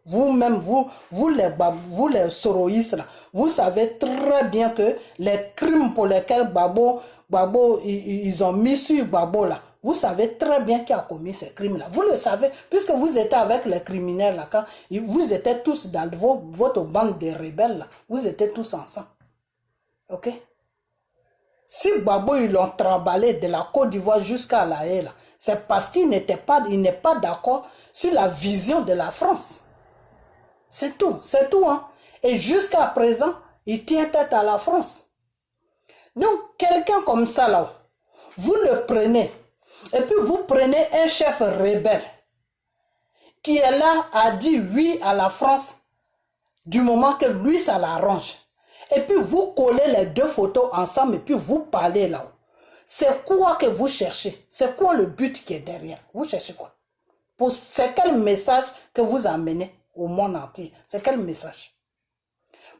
Vous-même, vous les soroïstes là, vous savez très bien que les crimes pour lesquels Gbagbo ils ont mis sur Gbagbo là, vous savez très bien qui a commis ces crimes-là. Vous le savez, puisque vous étiez avec les criminels là, quand vous étiez tous dans votre bande de rebelles là, vous étiez tous ensemble. Ok? Si Gbagbo ils l'ont tremballé de la Côte d'Ivoire jusqu'à La Haye là, c'est parce qu'il n'est pas d'accord sur la vision de la France. C'est tout, hein. Et jusqu'à présent, il tient tête à la France. Donc, quelqu'un comme ça là, vous le prenez. Et puis vous prenez un chef rebelle qui est là à dire oui à la France du moment que lui ça l'arrange. Et puis vous collez les deux photos ensemble et puis vous parlez là-haut. C'est quoi que vous cherchez? C'est quoi le but qui est derrière? Vous cherchez quoi? C'est quel message que vous amenez au monde entier? C'est quel message?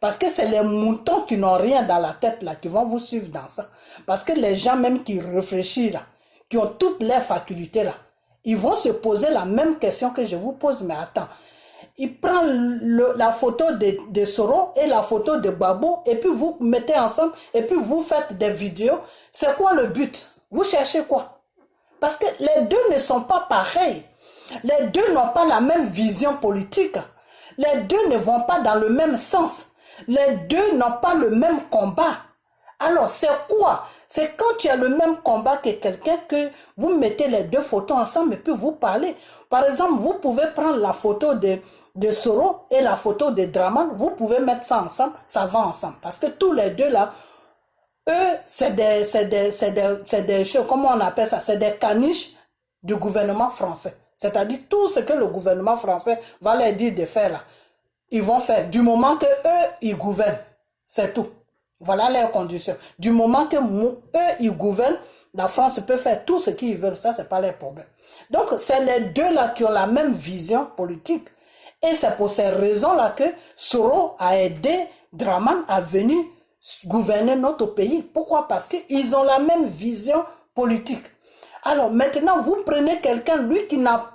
Parce que c'est les moutons qui n'ont rien dans la tête là qui vont vous suivre dans ça. Parce que les gens même qui réfléchissent là, qui ont toutes les facultés là, ils vont se poser la même question que je vous pose. Mais attends, il prend la photo de Soro et la photo de Gbagbo et puis vous mettez ensemble et puis vous faites des vidéos. C'est quoi le but? Vous cherchez quoi? Parce que les deux ne sont pas pareils. Les deux n'ont pas la même vision politique. Les deux ne vont pas dans le même sens. Les deux n'ont pas le même combat. Alors, c'est quoi? C'est quand tu as le même combat que quelqu'un que vous mettez les deux photos ensemble et puis vous parlez. Par exemple, vous pouvez prendre la photo de Soro et la photo de Dramane. Vous pouvez mettre ça ensemble, ça va ensemble. Parce que tous les deux là, eux, c'est des choses, comment on appelle ça? C'est des caniches du gouvernement français. C'est-à-dire tout ce que le gouvernement français va leur dire de faire là, ils vont faire du moment que eux, ils gouvernent. C'est tout. Voilà leurs conditions. Du moment que eux, ils gouvernent, la France peut faire tout ce qu'ils veulent. Ça, c'est pas leur problème. Donc, c'est les deux là qui ont la même vision politique. Et c'est pour ces raisons-là que Soro a aidé Draman à venir gouverner notre pays. Pourquoi? Parce qu'ils ont la même vision politique. Alors maintenant, vous prenez quelqu'un, lui, qui n'a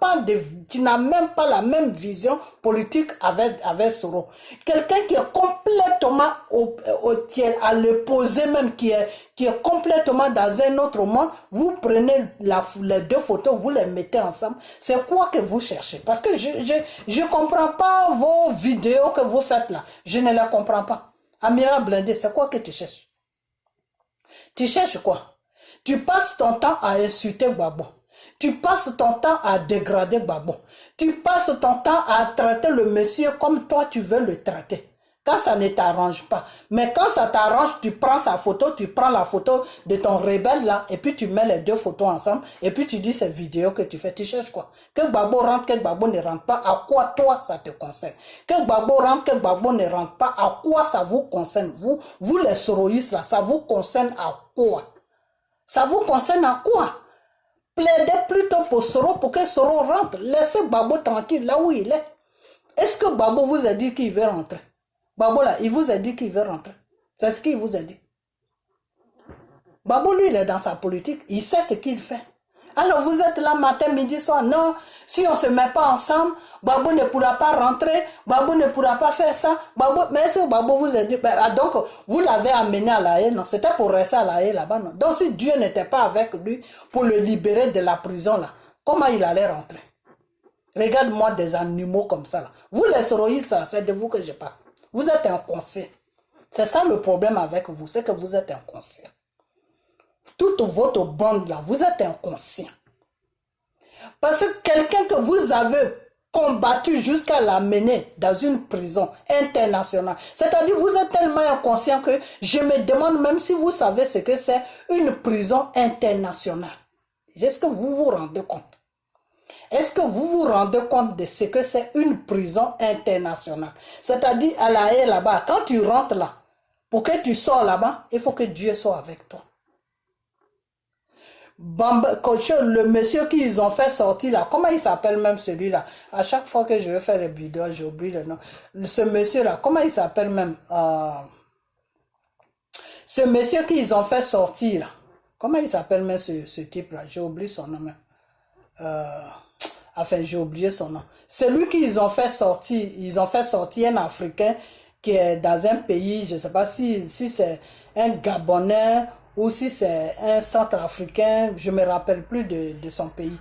même pas la même vision politique avec Soro. Quelqu'un qui est complètement qui est à l'opposé même, qui est complètement dans un autre monde. Vous prenez les deux photos, vous les mettez ensemble. C'est quoi que vous cherchez? Parce que je comprends pas vos vidéos que vous faites là. Je ne les comprends pas. Amira Blindé, c'est quoi que tu cherches? Tu cherches quoi? Tu passes ton temps à insulter Gbagbo. Tu passes ton temps à dégrader Gbagbo. Tu passes ton temps à traiter le monsieur comme toi tu veux le traiter. Quand ça ne t'arrange pas. Mais quand ça t'arrange, tu prends sa photo, tu prends la photo de ton rebelle là, et puis tu mets les deux photos ensemble, et puis tu dis cette vidéo que tu fais. Tu cherches quoi? Que Gbagbo rentre, que Gbagbo ne rentre pas, à quoi toi ça te concerne? Que Gbagbo rentre, que Gbagbo ne rentre pas, à quoi ça vous concerne? Vous les soroïstes là, ça vous concerne à quoi? Ça vous concerne à quoi? Plaidez plutôt pour Soro, pour que Soro rentre. Laissez Gbagbo tranquille là où il est. Est-ce que Gbagbo vous a dit qu'il veut rentrer? Gbagbo là, il vous a dit qu'il veut rentrer. C'est ce qu'il vous a dit. Gbagbo lui, il est dans sa politique. Il sait ce qu'il fait. Alors vous êtes là matin, midi, soir. Non, si on ne se met pas ensemble, Gbagbo ne pourra pas rentrer, Gbagbo ne pourra pas faire ça. Gbagbo, mais est-ce que Gbagbo vous a dit, donc vous l'avez amené à La Haye, non? C'était pour rester à La Haye là-bas, non? Donc si Dieu n'était pas avec lui pour le libérer de la prison là, comment il allait rentrer? Regarde-moi des animaux comme ça là. Vous les soroïdes, c'est de vous que je parle. Vous êtes inconscient. C'est ça le problème avec vous, c'est que vous êtes inconscient. Toute votre bande là, vous êtes inconscient. Parce que quelqu'un que vous avez combattu jusqu'à l'amener dans une prison internationale, c'est-à-dire vous êtes tellement inconscient que je me demande même si vous savez ce que c'est une prison internationale. Est-ce que vous vous rendez compte? Est-ce que vous vous rendez compte de ce que c'est une prison internationale? C'est-à-dire à La Haye là-bas, quand tu rentres là, pour que tu sors là-bas, il faut que Dieu soit avec toi. Le monsieur qu'ils ont fait sortir là, comment il s'appelle même celui-là? À chaque fois que je veux faire les vidéos, j'oublie le nom. Ce monsieur-là, comment il s'appelle même? Ce monsieur qu'ils ont fait sortir là, comment il s'appelle même ce type-là? J'ai oublié son nom même. Enfin, j'ai oublié son nom. Celui qu'ils ont fait sortir, ils ont fait sortir un Africain qui est dans un pays, je ne sais pas si c'est un Gabonais ou si c'est un Centrafricain, je ne me rappelle plus de son pays.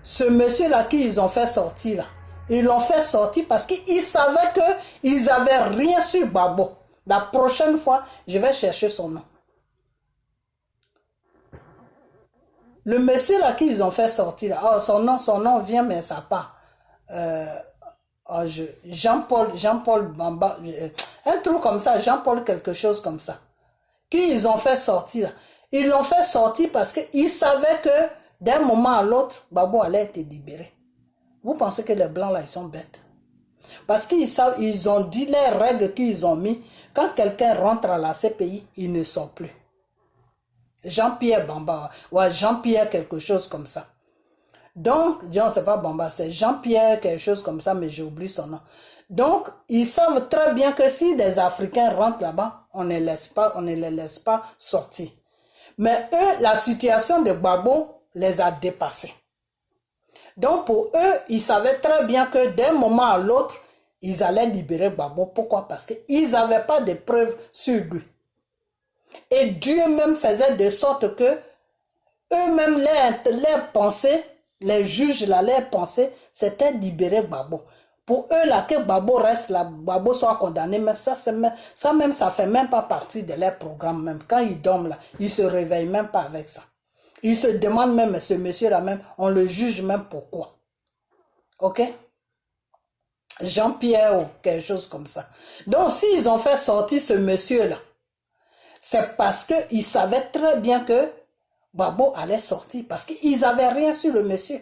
Ce monsieur-là qu'ils ont fait sortir, là, ils l'ont fait sortir parce qu'ils savaient qu'ils n'avaient rien sur Gbagbo. La prochaine fois, je vais chercher son nom. Le monsieur là qu'ils ont fait sortir, oh, son nom vient, mais ça part. Jean-Paul Bamba, un truc comme ça, Jean-Paul quelque chose comme ça. Qu'ils ont fait sortir. Ils l'ont fait sortir parce qu'ils savaient que d'un moment à l'autre, Gbagbo allait être libéré. Vous pensez que les blancs là, ils sont bêtes? Parce qu'ils savent, ils ont dit les règles qu'ils ont mis. Quand quelqu'un rentre à la CPI, il ne sort plus. Jean-Pierre Bamba, ouais, Jean-Pierre quelque chose comme ça. Donc, non, c'est pas Bamba, c'est Jean-Pierre quelque chose comme ça, mais j'ai oublié son nom. Donc, ils savent très bien que si des Africains rentrent là-bas, on ne les laisse pas sortir. Mais eux, la situation de Gbagbo les a dépassés. Donc, pour eux, ils savaient très bien que d'un moment à l'autre, ils allaient libérer Gbagbo. Pourquoi? Parce qu'ils n'avaient pas de preuves sur lui. Et Dieu même faisait de sorte que eux-mêmes, leurs pensées, les juges, là, leurs pensées, c'était libérer Gbagbo. Pour eux, là, que Gbagbo reste là, Gbagbo soit condamné, même ça fait même pas partie de leur programme même. Quand ils dorment là, ils se réveillent même pas avec ça. Ils se demandent même, ce monsieur-là même, on le juge même pourquoi. Ok? Jean-Pierre ou quelque chose comme ça. Donc, s'ils ont fait sortir ce monsieur-là, c'est parce qu'ils savaient très bien que Gbagbo allait sortir. Parce qu'ils n'avaient rien sur le monsieur.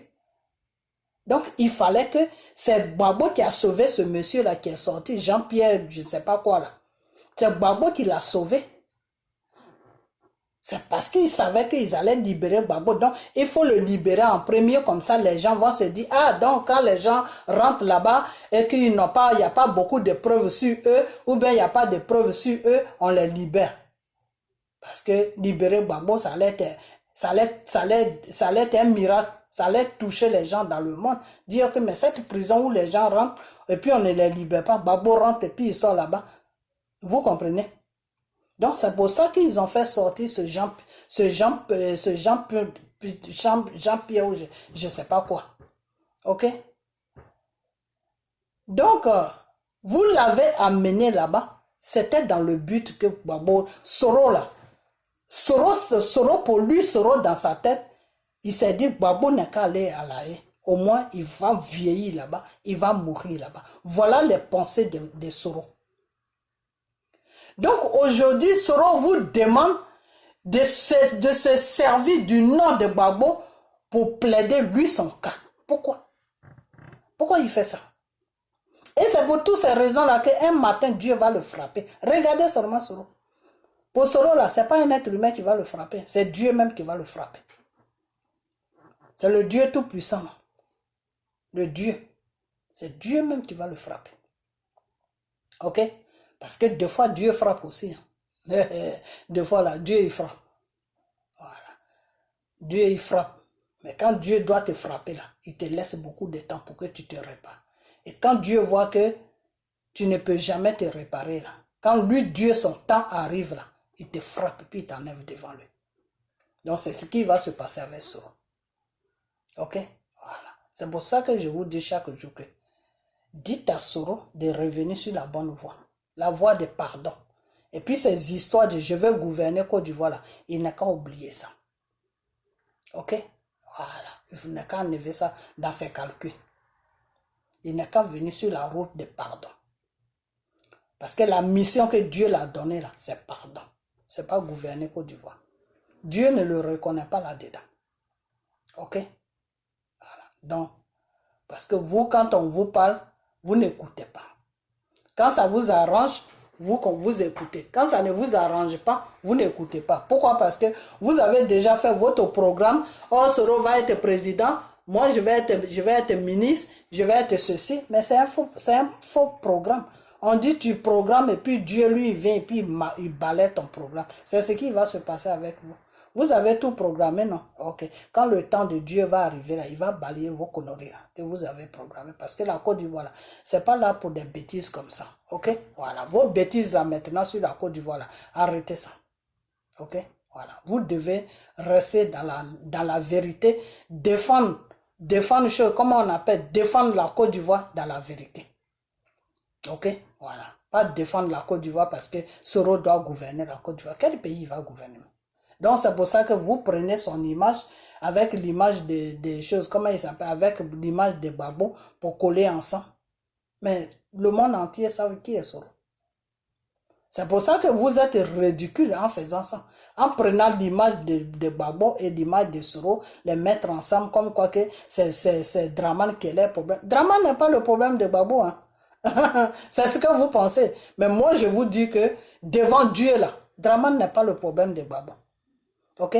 Donc, il fallait que c'est Gbagbo qui a sauvé ce monsieur-là qui est sorti. Jean-Pierre, je ne sais pas quoi là. C'est Gbagbo qui l'a sauvé. C'est parce qu'ils savaient qu'ils allaient libérer Gbagbo. Donc, il faut le libérer en premier, comme ça les gens vont se dire, ah, donc quand les gens rentrent là-bas et qu'il n'y a pas beaucoup de preuves sur eux, ou bien il n'y a pas de preuves sur eux, on les libère. Parce que libérer Gbagbo, ça allait être un miracle. Ça allait toucher les gens dans le monde. Dire que, mais cette prison où les gens rentrent, et puis on ne les libère pas, Gbagbo rentre et puis ils sont là-bas. Vous comprenez? Donc c'est pour ça qu'ils ont fait sortir ce Jean-Pierre, je ne sais pas quoi. Ok? Donc, vous l'avez amené là-bas. C'était dans le but que Gbagbo, Soro là, Soro pour lui, Soro dans sa tête, il s'est dit, Gbagbo n'est qu'à aller à la haie. Au moins, il va vieillir là-bas, il va mourir là-bas. Voilà les pensées de Soro. Donc aujourd'hui, Soro vous demande de se servir du nom de Gbagbo pour plaider lui son cas. Pourquoi? Pourquoi il fait ça? Et c'est pour toutes ces raisons-là qu'un matin, Dieu va le frapper. Regardez seulement Soro. Pour Soro, là, ce n'est pas un être humain qui va le frapper. C'est Dieu même qui va le frapper. C'est le Dieu tout-puissant. Le Dieu. C'est Dieu même qui va le frapper. Ok? Parce que des fois, Dieu frappe aussi. Des fois, là, Dieu, il frappe. Voilà. Dieu, il frappe. Mais quand Dieu doit te frapper, là, il te laisse beaucoup de temps pour que tu te répares. Et quand Dieu voit que tu ne peux jamais te réparer, là, quand lui, Dieu, son temps arrive, là, il te frappe et puis il t'enlève devant lui. Donc, c'est ce qui va se passer avec ça. Ok? Voilà. C'est pour ça que je vous dis chaque jour que dites à Soro de revenir sur la bonne voie. La voie de pardon. Et puis ces histoires de je veux gouverner Côte d'Ivoire là, il n'a qu'à oublier ça. Ok? Voilà. Il n'a qu'à enlever ça dans ses calculs. Il n'a qu'à venir sur la route de pardon. Parce que la mission que Dieu l'a donnée là, c'est pardon. C'est pas gouverner Côte d'Ivoire. Dieu ne le reconnaît pas là-dedans. Ok? Voilà. Donc, parce que vous, quand on vous parle, vous n'écoutez pas. Quand ça vous arrange, vous écoutez. Quand ça ne vous arrange pas, vous n'écoutez pas. Pourquoi? Parce que vous avez déjà fait votre programme. Oh, Soro va être président. Moi, je vais être ministre. Je vais être ceci. Mais c'est un faux programme. On dit tu programmes et puis Dieu lui vient et puis il balaie ton programme. C'est ce qui va se passer avec vous. Vous avez tout programmé, non? Ok. Quand le temps de Dieu va arriver, là, il va balayer vos conneries là, que vous avez programmées. Parce que la Côte d'Ivoire, c'est pas là pour des bêtises comme ça. Ok? Voilà. Vos bêtises là maintenant sur la Côte d'Ivoire, là, arrêtez ça. Ok? Voilà. Vous devez rester dans la vérité, défendre, comment on appelle, défendre la Côte d'Ivoire dans la vérité. Ok? Voilà. Pas défendre la Côte d'Ivoire parce que Soro doit gouverner la Côte d'Ivoire. Quel pays va gouverner? Donc c'est pour ça que vous prenez son image avec l'image des choses, comment il s'appelle, avec l'image de Gbagbo pour coller ensemble. Mais le monde entier sait qui est Soro. C'est pour ça que vous êtes ridicule en faisant ça. En prenant l'image de Gbagbo et l'image de Soro, les mettre ensemble comme quoi que c'est Dramane qui est le problème. Dramane n'est pas le problème de Gbagbo, hein. C'est ce que vous pensez. Mais moi je vous dis que devant Dieu là, Dramane n'est pas le problème de Gbagbo. Ok?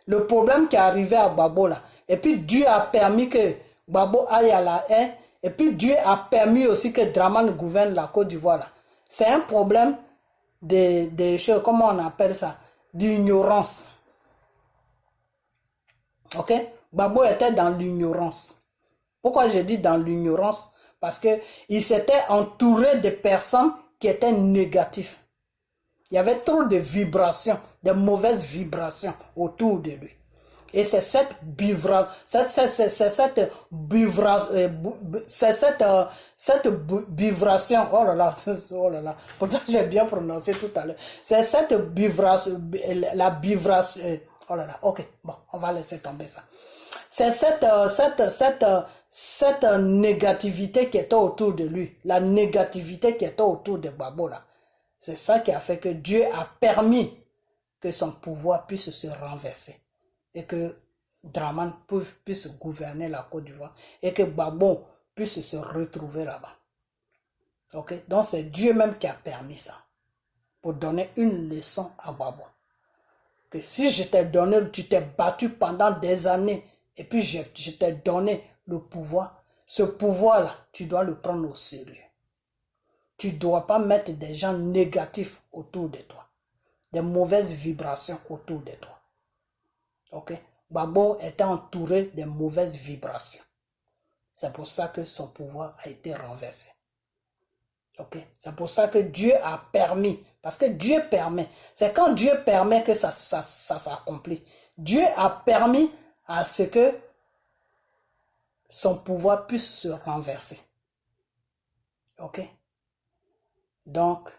Le problème qui est arrivé à Gbagbo là. Et puis Dieu a permis que Gbagbo aille à la haie. Et puis Dieu a permis aussi que Dramane gouverne la Côte d'Ivoire là. C'est un problème de choses, comment on appelle ça? D'ignorance. Ok? Gbagbo était dans l'ignorance. Pourquoi je dis dans l'ignorance? Parce qu'il s'était entouré de personnes qui étaient négatives. Il y avait trop de vibrations, de mauvaises vibrations autour de lui. Et c'est cette vibration, oh là là, pourtant j'ai bien prononcé tout à l'heure. C'est cette vibration, la vibration, oh là là, ok, bon, on va laisser tomber ça. C'est cette négativité qui était autour de lui, la négativité qui était autour de Gbagbo là. C'est ça qui a fait que Dieu a permis que son pouvoir puisse se renverser et que Dramane puisse gouverner la Côte d'Ivoire et que Gbagbo puisse se retrouver là-bas. Ok? Donc c'est Dieu même qui a permis ça pour donner une leçon à Gbagbo. que si je t'ai donné, tu t'es battu pendant des années, et puis je t'ai donné le pouvoir, ce pouvoir-là, tu dois le prendre au sérieux. Tu ne dois pas mettre des gens négatifs autour de toi, des mauvaises vibrations autour de toi. Ok? Gbagbo était entouré de mauvaises vibrations. C'est pour ça que son pouvoir a été renversé. Ok? C'est pour ça que Dieu a permis, parce que Dieu permet. C'est quand Dieu permet que ça s'accomplit. Dieu a permis à ce que son pouvoir puisse se renverser. Ok? Donc,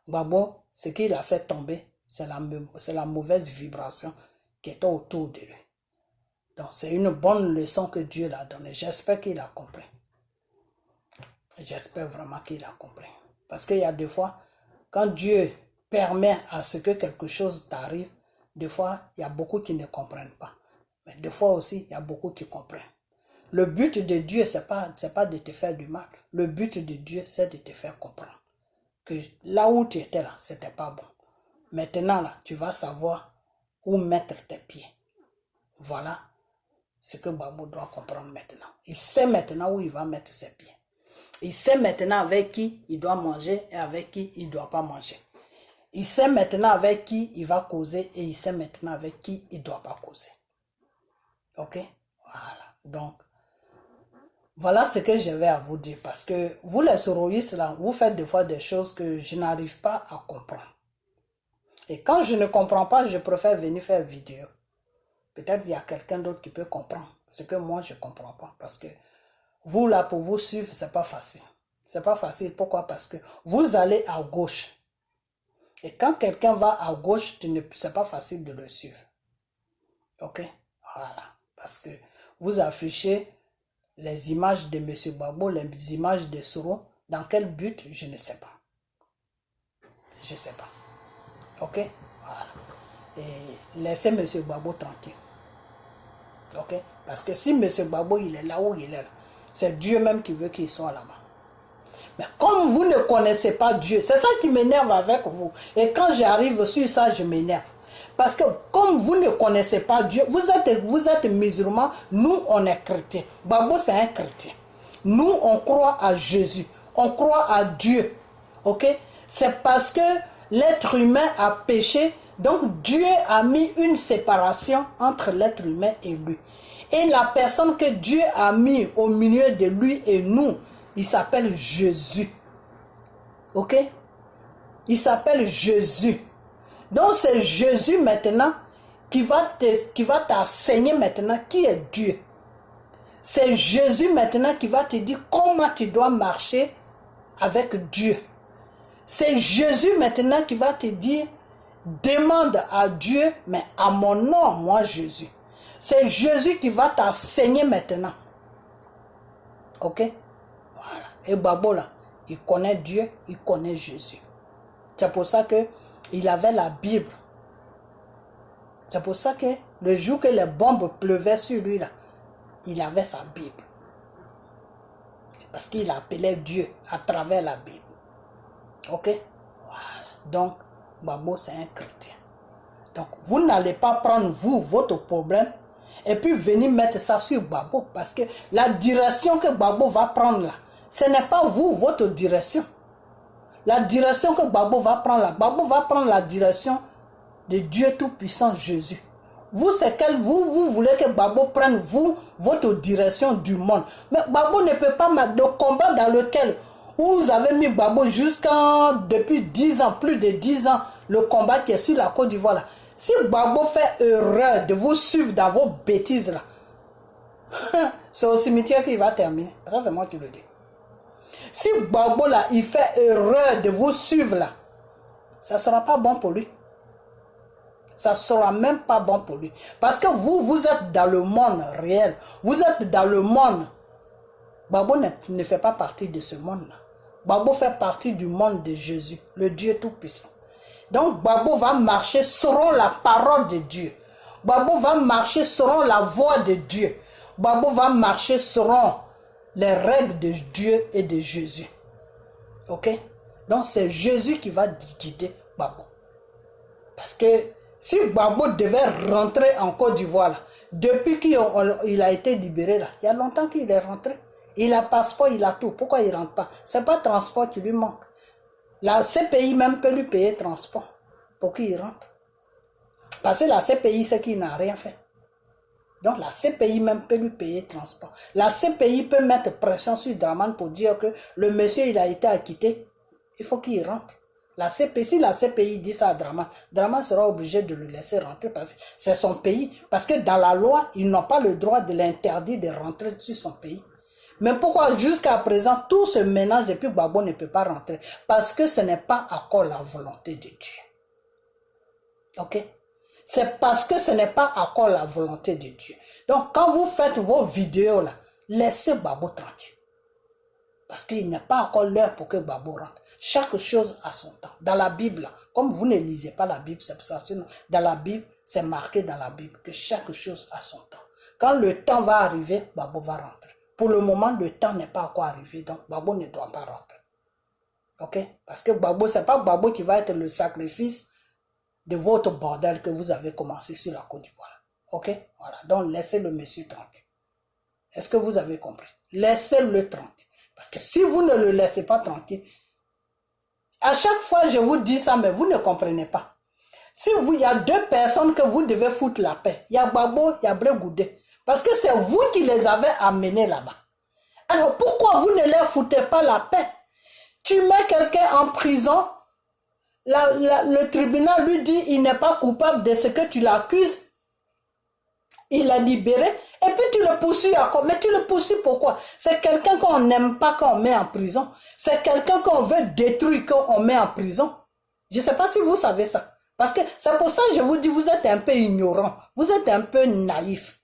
Gbagbo, ce qu'il a fait tomber, c'est la mauvaise vibration qui était autour de lui. Donc, c'est une bonne leçon que Dieu l'a donnée. J'espère qu'il a compris. J'espère vraiment qu'il a compris. Parce qu'il y a des fois, quand Dieu permet à ce que quelque chose t'arrive, des fois, il y a beaucoup qui ne comprennent pas. Mais des fois aussi, il y a beaucoup qui comprennent. Le but de Dieu, ce n'est pas de te faire du mal. Le but de Dieu, c'est de te faire comprendre que là où tu étais là, ce n'était pas bon. Maintenant, là, tu vas savoir où mettre tes pieds. Voilà ce que Gbagbo doit comprendre maintenant. Il sait maintenant où il va mettre ses pieds. Il sait maintenant avec qui il doit manger et avec qui il ne doit pas manger. Il sait maintenant avec qui il va causer et il sait maintenant avec qui il ne doit pas causer. Ok? Voilà. Donc, voilà ce que je vais à vous dire. Parce que vous les soroïstes là, vous faites des fois des choses que je n'arrive pas à comprendre. Et quand je ne comprends pas, je préfère venir faire vidéo. Peut-être qu'il y a quelqu'un d'autre qui peut comprendre ce que moi je ne comprends pas. Parce que vous là, pour vous suivre, ce n'est pas facile. Ce n'est pas facile. Pourquoi? Parce que vous allez à gauche. Et quand quelqu'un va à gauche, ce n'est pas facile de le suivre. Ok? Voilà. Parce que vous affichez les images de M. Gbagbo, les images de Soro. Dans quel but? Je ne sais pas. Je ne sais pas. Ok? Voilà. Et laissez M. Gbagbo tranquille. Ok? Parce que si M. Gbagbo il est là où il est là, c'est Dieu même qui veut qu'il soit là-bas. Mais comme vous ne connaissez pas Dieu, c'est ça qui m'énerve avec vous. Et quand j'arrive sur ça, je m'énerve. Parce que comme vous ne connaissez pas Dieu, vous êtes musulmans, nous on est chrétiens. Gbagbo c'est un chrétien. Nous on croit à Jésus, on croit à Dieu. Ok? C'est parce que l'être humain a péché, donc Dieu a mis une séparation entre l'être humain et lui. Et la personne que Dieu a mis au milieu de lui et nous, il s'appelle Jésus. Ok? Il s'appelle Jésus. Donc c'est Jésus maintenant qui va t'enseigner maintenant qui est Dieu. C'est Jésus maintenant qui va te dire comment tu dois marcher avec Dieu. C'est Jésus maintenant qui va te dire demande à Dieu, mais à mon nom, moi Jésus. C'est Jésus qui va t'enseigner maintenant. Ok? Voilà. Et Gbagbo là, il connaît Dieu, il connaît Jésus. C'est pour ça qu'il avait la Bible. C'est pour ça que le jour que les bombes pleuvaient sur lui là, il avait sa Bible. Parce qu'il appelait Dieu à travers la Bible. Ok? Voilà. Donc, Gbagbo c'est un chrétien. Donc, vous n'allez pas prendre votre problème et puis venir mettre ça sur Gbagbo. Parce que la direction que Gbagbo va prendre là, ce n'est pas votre direction. La direction que Gbagbo va prendre là, Gbagbo va prendre la direction de Dieu Tout-Puissant Jésus. Vous, c'est quel vous voulez que Gbagbo prenne votre direction du monde. Mais Gbagbo ne peut pas mettre le combat dans lequel vous avez mis Gbagbo depuis 10 ans, plus de 10 ans, le combat qui est sur la Côte d'Ivoire là. Si Gbagbo fait erreur de vous suivre dans vos bêtises là, c'est au cimetière qu'il va terminer. Ça, c'est moi qui le dis. Si Gbagbo là, il fait erreur de vous suivre là, ça ne sera pas bon pour lui. Ça ne sera même pas bon pour lui. Parce que vous êtes dans le monde réel. Vous êtes dans le monde. Gbagbo ne fait pas partie de ce monde-là. Gbagbo fait partie du monde de Jésus, le Dieu Tout-Puissant. Donc Gbagbo va marcher selon la parole de Dieu. Gbagbo va marcher selon la voix de Dieu. Gbagbo va marcher selon les règles de Dieu et de Jésus. Ok? Donc c'est Jésus qui va guider Gbagbo. Parce que si Gbagbo devait rentrer en Côte d'Ivoire, depuis qu'il a été libéré, là, il y a longtemps qu'il est rentré. Il a passeport, il a tout. Pourquoi il ne rentre pas? Ce n'est pas le transport qui lui manque. La CPI même peut lui payer transport pour qu'il rentre. Parce que la CPI, c'est qu'il n'a rien fait. Donc la CPI même peut lui payer transport. La CPI peut mettre pression sur Dramane pour dire que le monsieur il a été acquitté. Il faut qu'il rentre. Si la CPI dit ça à Dramane, Dramane sera obligé de le laisser rentrer parce que c'est son pays. Parce que dans la loi, ils n'ont pas le droit de l'interdire de rentrer sur son pays. Mais pourquoi jusqu'à présent tout se ménage et puis Gbagbo ne peut pas rentrer? Parce que ce n'est pas encore la volonté de Dieu. Ok? C'est parce que ce n'est pas encore la volonté de Dieu. Donc, quand vous faites vos vidéos là, laissez Gbagbo tranquille. Parce qu'il n'est pas encore l'heure pour que Gbagbo rentre. Chaque chose a son temps. Dans la Bible, comme vous ne lisez pas la Bible, c'est pour ça. Sinon, dans la Bible, c'est marqué dans la Bible que chaque chose a son temps. Quand le temps va arriver, Gbagbo va rentrer. Pour le moment, le temps n'est pas encore arrivé, donc Gbagbo ne doit pas rentrer. Ok? Parce que Gbagbo, ce n'est pas Gbagbo qui va être le sacrifice de votre bordel que vous avez commencé sur la Côte d'Ivoire. Ok? Voilà. Donc, laissez le monsieur tranquille. Est-ce que vous avez compris? Laissez-le tranquille. Parce que si vous ne le laissez pas tranquille, à chaque fois je vous dis ça, mais vous ne comprenez pas. Si il y a deux personnes que vous devez foutre la paix, il y a Gbagbo, il y a Blé Goudé. Parce que c'est vous qui les avez amenés là-bas. Alors pourquoi vous ne leur foutez pas la paix? Tu mets quelqu'un en prison, le tribunal lui dit il n'est pas coupable de ce que tu l'accuses. Il l'a libéré et puis tu le poursuis encore. Mais tu le poursuis pourquoi? C'est quelqu'un qu'on n'aime pas qu'on met en prison. C'est quelqu'un qu'on veut détruire qu'on met en prison. Je ne sais pas si vous savez ça. Parce que c'est pour ça que je vous dis, vous êtes un peu ignorant. Vous êtes un peu naïf.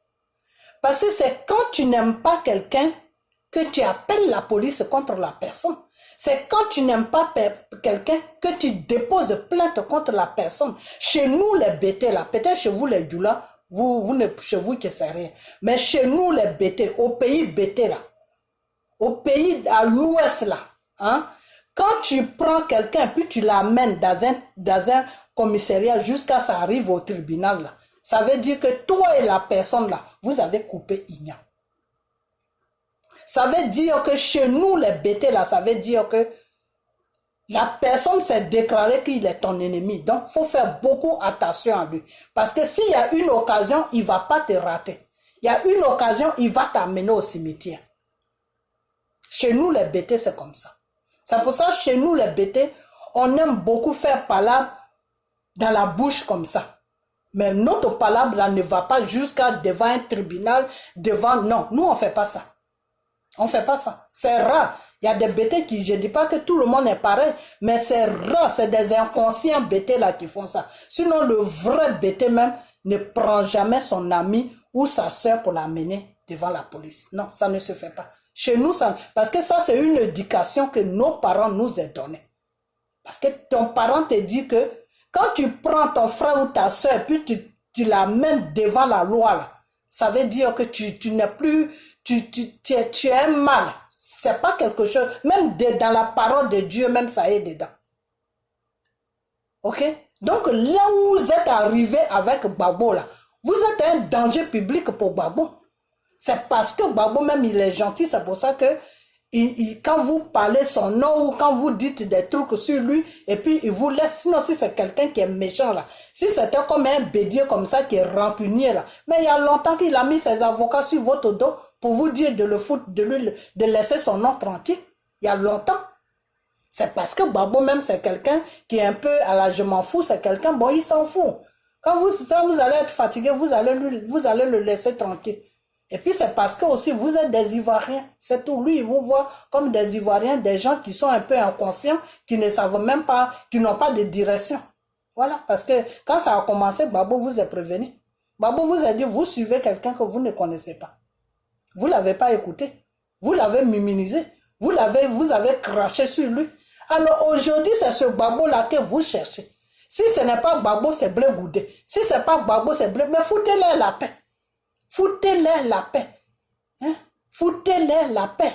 Parce que c'est quand tu n'aimes pas quelqu'un que tu appelles la police contre la personne. C'est quand tu n'aimes pas quelqu'un que tu déposes plainte contre la personne. Chez nous, les bêtés là, peut-être chez vous les doulas, chez vous que c'est rien. Mais chez nous, les bêtés, au pays bêtés là, au pays à l'ouest là, hein, quand tu prends quelqu'un puis tu l'amènes dans un commissariat jusqu'à ça arrive au tribunal là, ça veut dire que toi et la personne là, vous avez coupé ignan. Ça veut dire que chez nous, les bêtés là, ça veut dire que la personne s'est déclarée qu'il est ton ennemi. Donc, il faut faire beaucoup attention à lui. Parce que s'il y a une occasion, il ne va pas te rater. Il y a une occasion, il va t'amener au cimetière. Chez nous, les bêtés, c'est comme ça. C'est pour ça que chez nous, les bêtés, on aime beaucoup faire palabre dans la bouche comme ça. Mais notre palabre là ne va pas jusqu'à devant un tribunal, devant... Non, nous, on ne fait pas ça. On ne fait pas ça. C'est rare. Il y a des bêtés qui, je ne dis pas que tout le monde est pareil, mais c'est rare, c'est des inconscients bêtés là qui font ça. Sinon, le vrai bêté même ne prend jamais son ami ou sa soeur pour l'amener devant la police. Non, ça ne se fait pas. Chez nous, ça, parce que ça, c'est une éducation que nos parents nous ont donnée. Parce que ton parent te dit que quand tu prends ton frère ou ta soeur, puis tu l'amènes devant la loi, là, ça veut dire que tu n'es plus, tu es mal. C'est pas quelque chose, même dans la parole de Dieu, même ça est dedans. Ok? Donc là où vous êtes arrivé avec Gbagbo là, vous êtes un danger public pour Gbagbo. C'est parce que Gbagbo même il est gentil, c'est pour ça que quand vous parlez son nom ou quand vous dites des trucs sur lui et puis il vous laisse. Sinon si c'est quelqu'un qui est méchant là, si c'était comme un bédier comme ça qui est rancunier là, mais il y a longtemps qu'il a mis ses avocats sur votre dos pour vous dire de le foutre, de laisser son nom tranquille. Il y a longtemps. C'est parce que Gbagbo même c'est quelqu'un qui est un peu à la je m'en fous, c'est quelqu'un, bon il s'en fout. Quand vous allez être fatigué, vous allez le laisser tranquille. Et puis c'est parce que aussi vous êtes des Ivoiriens, c'est tout. Lui il vous voit comme des Ivoiriens, des gens qui sont un peu inconscients, qui ne savent même pas, qui n'ont pas de direction. Voilà, parce que quand ça a commencé, Gbagbo vous a prévenu. Gbagbo vous a dit, vous suivez quelqu'un que vous ne connaissez pas. Vous ne l'avez pas écouté. Vous l'avez minimisé. Vous avez craché sur lui. Alors aujourd'hui, c'est ce Gbagbo-là que vous cherchez. Si ce n'est pas Gbagbo, c'est Blé Goudé. Si ce n'est pas Gbagbo, c'est Blé. Mais foutez-leur la paix. Foutez-leur la paix. Hein? Foutez-leur la paix.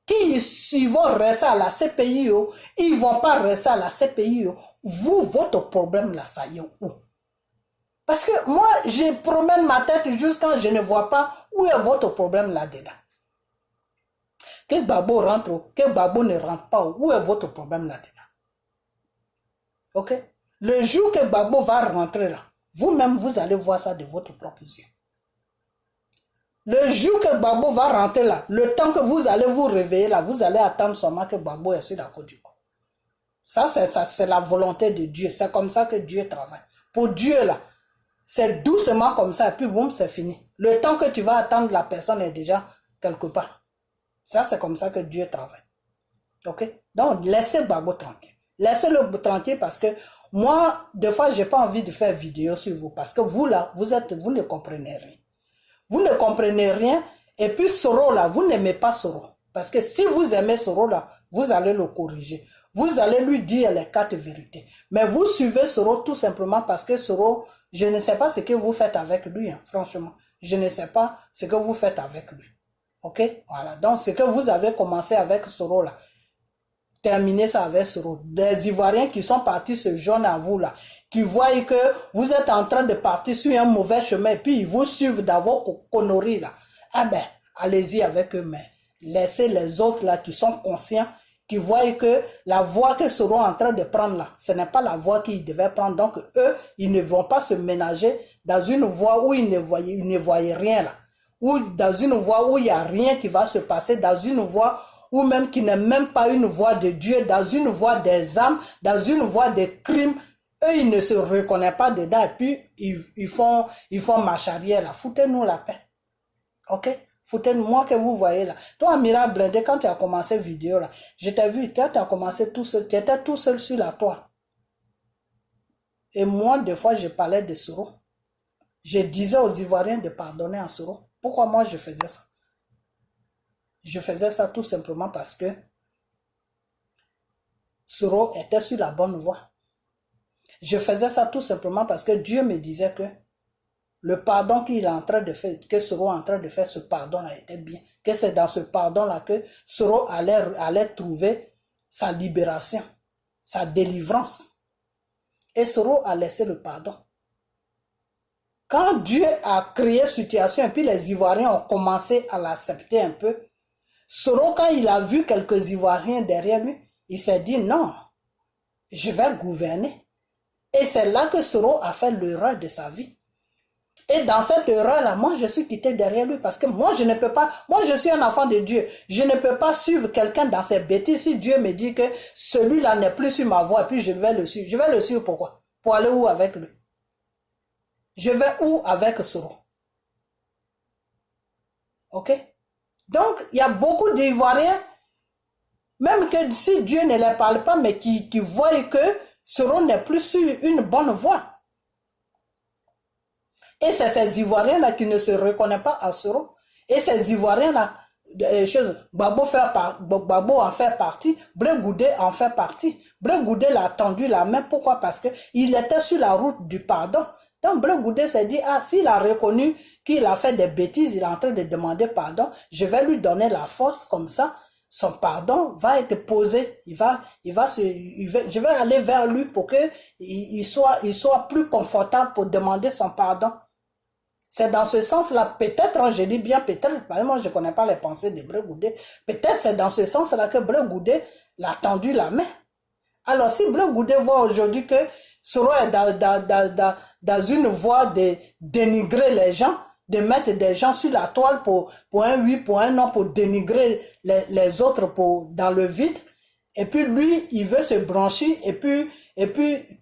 Ils vont rester à la CPI, ils ne vont pas rester à la CPI. Vous, votre problème là, ça y est où? Parce que moi, je promène ma tête jusqu'à je ne vois pas où est votre problème là-dedans. Que Gbagbo rentre, que Gbagbo ne rentre pas, où est votre problème là-dedans? Ok? Le jour que Gbagbo va rentrer là, vous-même, vous allez voir ça de votre propre yeux. Le jour que Gbagbo va rentrer là, le temps que vous allez vous réveiller là, vous allez attendre seulement que Gbagbo est sur la côte du corps. Ça, c'est la volonté de Dieu. C'est comme ça que Dieu travaille. Pour Dieu là, c'est doucement comme ça, et puis boum, c'est fini. Le temps que tu vas attendre, la personne est déjà quelque part. Ça, c'est comme ça que Dieu travaille. Ok? Donc, laissez Gbagbo tranquille. Laissez-le tranquille parce que moi, des fois, j'ai pas envie de faire vidéo sur vous parce que vous là, vous ne comprenez rien. Vous ne comprenez rien. Et puis Soro là, vous n'aimez pas Soro. Parce que si vous aimez Soro là, vous allez le corriger. Vous allez lui dire les 4 vérités. Mais vous suivez Soro tout simplement parce que Soro, je ne sais pas ce que vous faites avec lui, hein, franchement. Je ne sais pas ce que vous faites avec lui. Ok? Voilà. Donc, ce que vous avez commencé avec Soro là, terminez ça avec Soro. Des Ivoiriens qui sont partis se joindre à vous là, qui voient que vous êtes en train de partir sur un mauvais chemin, et puis ils vous suivent dans vos conneries là. Ah ben, allez-y avec eux, mais laissez les autres là qui sont conscients, qui voient que la voie que Soro est en train de prendre là, ce n'est pas la voie qu'ils devaient prendre. Donc eux, ils ne vont pas se ménager dans une voie où ils ne voyaient rien là. Ou dans une voie où il n'y a rien qui va se passer, dans une voie ou même qui n'est même pas une voie de Dieu, dans une voie des âmes, dans une voie des crimes. Eux, ils ne se reconnaissent pas dedans et puis ils font marche arrière là. Foutez-nous la paix. Ok? Foutez-nous, moi que vous voyez là. Toi, Amira Blindé, quand tu as commencé vidéo là, je t'ai vu, tu as commencé tout seul, tu étais tout seul sur la toile. Et moi, des fois, je parlais de Soro. Je disais aux Ivoiriens de pardonner à Soro. Pourquoi moi je faisais ça? Je faisais ça tout simplement parce que Soro était sur la bonne voie. Je faisais ça tout simplement parce que Dieu me disait que le pardon qu'il est en train de faire, que Soro est en train de faire, ce pardon-là était bien. Que c'est dans ce pardon-là que Soro allait trouver sa libération, sa délivrance. Et Soro a laissé le pardon. Quand Dieu a créé cette situation et puis les Ivoiriens ont commencé à l'accepter un peu, Soro, quand il a vu quelques Ivoiriens derrière lui, il s'est dit non, je vais gouverner. Et c'est là que Soro a fait l'erreur de sa vie. Et dans cette erreur-là, moi je suis quitté derrière lui parce que moi je ne peux pas, moi je suis un enfant de Dieu, je ne peux pas suivre quelqu'un dans ses bêtises. Si Dieu me dit que celui-là n'est plus sur ma voie, et puis je vais le suivre. Je vais le suivre pourquoi? Pour aller où avec lui? Je vais où avec Soro? Ok? Donc, il y a beaucoup d'Ivoiriens, même que si Dieu ne les parle pas, mais qui voient que Soro n'est plus sur une bonne voie. Et c'est ces Ivoiriens-là qui ne se reconnaissent pas à Soro. Et ces Ivoiriens-là, Gbagbo en fait partie, Blé Goudé en fait partie. Blé Goudé l'a tendu la main. Pourquoi? Parce qu'il était sur la route du pardon. Donc Blé Goudé s'est dit, ah, s'il a reconnu qu'il a fait des bêtises, il est en train de demander pardon, je vais lui donner la force comme ça, son pardon va être posé, je vais aller vers lui pour que il soit plus confortable pour demander son pardon. C'est dans ce sens-là, peut-être, je dis bien peut-être, parce que moi je ne connais pas les pensées de Blé Goudé, peut-être c'est dans ce sens-là que Blé Goudé l'a tendu la main. Alors si Blé Goudé voit aujourd'hui que Soro est dans une voie de dénigrer les gens, de mettre des gens sur la toile pour un oui, pour un non, pour dénigrer les autres dans le vide, et puis lui, il veut se brancher et puis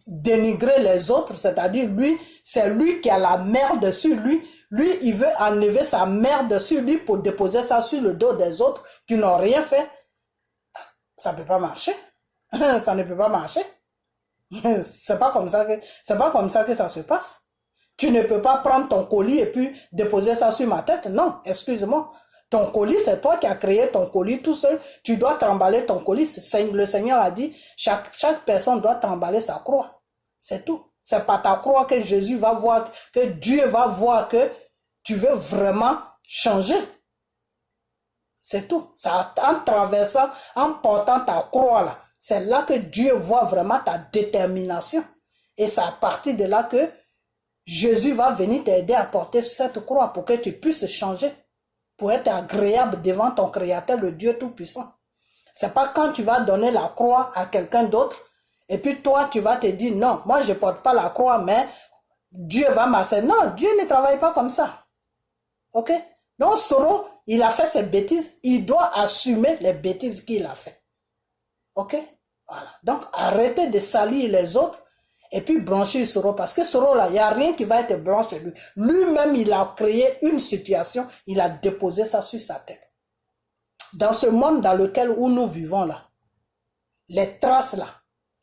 dénigrer les autres, c'est-à-dire lui, c'est lui qui a la merde sur lui. Lui, il veut enlever sa merde sur lui pour déposer ça sur le dos des autres qui n'ont rien fait. Ça ne peut pas marcher. Ça ne peut pas marcher. C'est pas comme ça que ça se passe. Tu ne peux pas prendre ton colis et puis déposer ça sur ma tête. Non, excuse-moi. Ton colis, c'est toi qui as créé ton colis tout seul. Tu dois trimballer ton colis. Le Seigneur a dit, chaque personne doit trimballer sa croix. C'est tout. C'est pas ta croix que Jésus va voir, que Dieu va voir que tu veux vraiment changer. C'est tout. Ça, en traversant, en portant ta croix là, c'est là que Dieu voit vraiment ta détermination. Et c'est à partir de là que Jésus va venir t'aider à porter cette croix pour que tu puisses changer, pour être agréable devant ton Créateur, le Dieu Tout-Puissant. C'est pas quand tu vas donner la croix à quelqu'un d'autre, et puis toi, tu vas te dire, non, moi je porte pas la croix, mais Dieu va m'asser. Non, Dieu ne travaille pas comme ça. Ok? Donc, Soro, il a fait ses bêtises, il doit assumer les bêtises qu'il a fait. Ok? Voilà. Donc, arrêtez de salir les autres et puis blanchir Soro. Parce que Soro, là, il n'y a rien qui va être blanc chez lui. Lui-même, il a créé une situation, il a déposé ça sur sa tête. Dans ce monde dans lequel où nous vivons, là, les traces, là,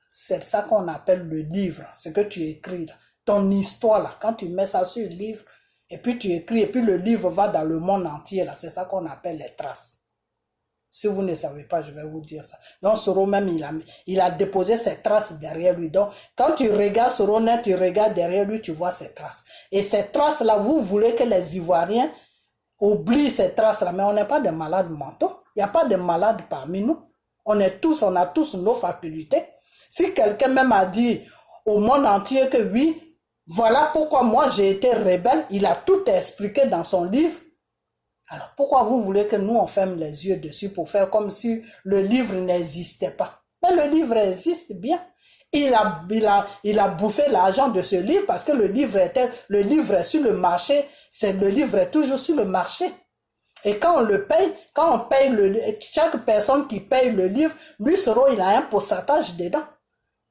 c'est ça qu'on appelle le livre, ce que tu écris, là. Ton histoire, là, quand tu mets ça sur le livre, et puis tu écris, et puis le livre va dans le monde entier, là, c'est ça qu'on appelle les traces. Si vous ne savez pas, je vais vous dire ça. Donc, Soro même, il a déposé ses traces derrière lui. Donc, quand tu regardes Soro net, tu regardes derrière lui, tu vois ses traces. Et ces traces-là, vous voulez que les Ivoiriens oublient ces traces-là, mais on n'est pas des malades mentaux. Il n'y a pas de malades parmi nous. On a tous nos facultés. Si quelqu'un même a dit au monde entier que oui, voilà pourquoi moi j'ai été rebelle, il a tout expliqué dans son livre. Alors pourquoi vous voulez que nous on ferme les yeux dessus pour faire comme si le livre n'existait pas? Mais le livre existe bien. Il a bouffé l'argent de ce livre parce que le livre est sur le marché. Le livre est toujours sur le marché. Et quand on paye chaque personne qui paye le livre, lui Soro, il a un pourcentage dedans.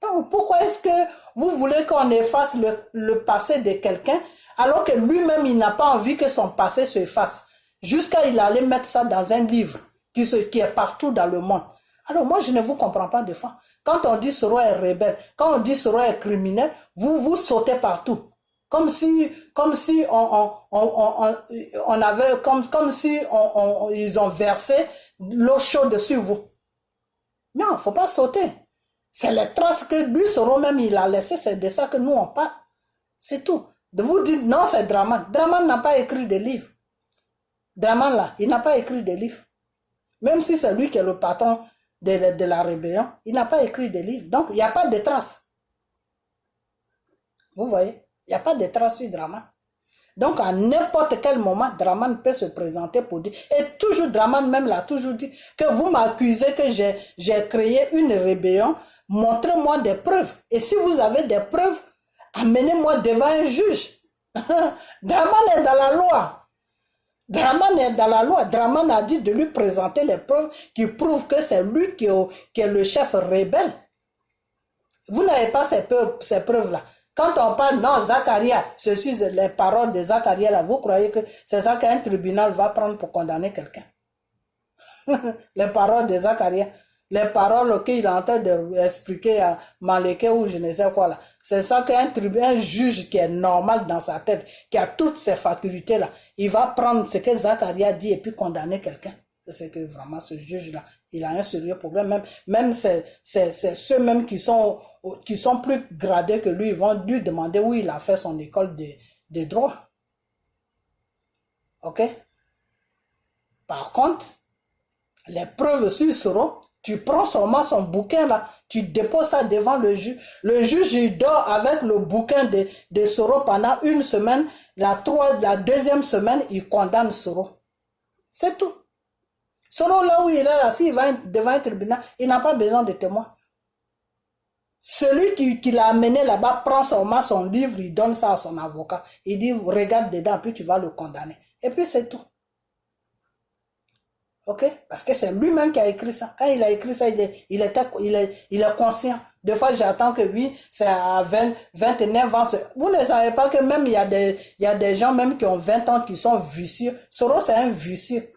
Donc, pourquoi est-ce que vous voulez qu'on efface le passé de quelqu'un alors que lui-même, il n'a pas envie que son passé se efface? Jusqu'à il allait mettre ça dans un livre qui est partout dans le monde. Alors moi, je ne vous comprends pas de fois. Quand on dit Soro est rebelle, quand on dit Soro est criminel, vous sautez partout. Comme si ils ont versé l'eau chaude sur vous. Non, faut pas sauter. C'est les traces que lui, Soro même, il a laissé, c'est de ça que nous on parle. C'est tout. De vous dire, non, c'est Draman. Draman n'a pas écrit de livre. Draman là, il n'a pas écrit de livre. Même si c'est lui qui est le patron de la rébellion, il n'a pas écrit de livre. Donc, il n'y a pas de traces. Vous voyez? Il n'y a pas de traces sur Draman. Donc, à n'importe quel moment, Draman peut se présenter pour dire, et toujours Draman même l'a toujours dit, que vous m'accusez que j'ai créé une rébellion, montrez-moi des preuves. Et si vous avez des preuves, amenez-moi devant un juge. Draman est dans la loi. Draman est dans la loi. Draman a dit de lui présenter les preuves qui prouvent que c'est lui qui est le chef rebelle. Vous n'avez pas ces preuves-là. Quand on parle, non, Zacharia, ceci, les paroles de Zacharia, là, vous croyez que c'est ça qu'un tribunal va prendre pour condamner quelqu'un? Les paroles de Zacharia, les paroles qu'il est en train d'expliquer à Maleke ou je ne sais quoi là. C'est ça qu'un juge qui est normal dans sa tête, qui a toutes ses facultés-là, il va prendre ce que Zacharia dit et puis condamner quelqu'un. C'est que vraiment ce juge-là, il a un sérieux problème. Même c'est ceux-mêmes qui sont plus gradés que lui, ils vont lui demander où il a fait son école de droit. Ok? Par contre, les preuves sur Soro, tu prends seulement son bouquin là, tu déposes ça devant le juge. Le juge, il dort avec le bouquin de Soro pendant une semaine. La deuxième semaine, il condamne Soro. C'est tout. Soro, là où il est là, s'il va devant un tribunal, il n'a pas besoin de témoin. Celui qui l'a amené là-bas prend seulement son livre, il donne ça à son avocat. Il dit, regarde dedans, puis tu vas le condamner. Et puis c'est tout. Ok? Parce que c'est lui-même qui a écrit ça. Quand il a écrit ça, il est conscient. Des fois, j'attends que oui, c'est à 29 ans. Vous ne savez pas que même il y a des gens même qui ont 20 ans qui sont vicieux. Soro, c'est un vicieux.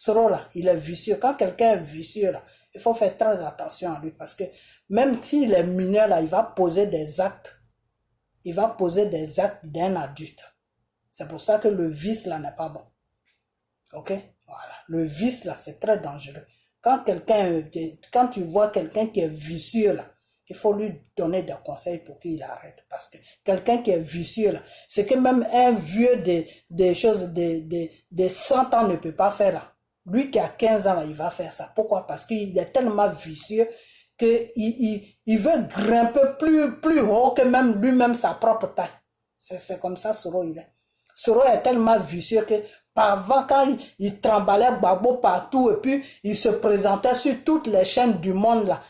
Soro, là, il est vicieux. Quand quelqu'un est vicieux, là, il faut faire très attention à lui parce que même s'il est mineur, là, il va poser des actes. Il va poser des actes d'un adulte. C'est pour ça que le vice, là, n'est pas bon. Ok? Voilà. Le vice, là, c'est très dangereux. Quand tu vois quelqu'un qui est vicieux, là, il faut lui donner des conseils pour qu'il arrête. Parce que quelqu'un qui est vicieux, là, c'est que même un vieux des choses de 100 ans ne peut pas faire, là. Lui qui a 15 ans, là, il va faire ça. Pourquoi? Parce qu'il est tellement vicieux qu'il veut grimper plus haut que même lui-même sa propre taille. C'est comme ça, Soro, il est. Soro est tellement vicieux que avant, quand il tremballait Gbagbo partout et puis il se présentait sur toutes les chaînes du monde, là,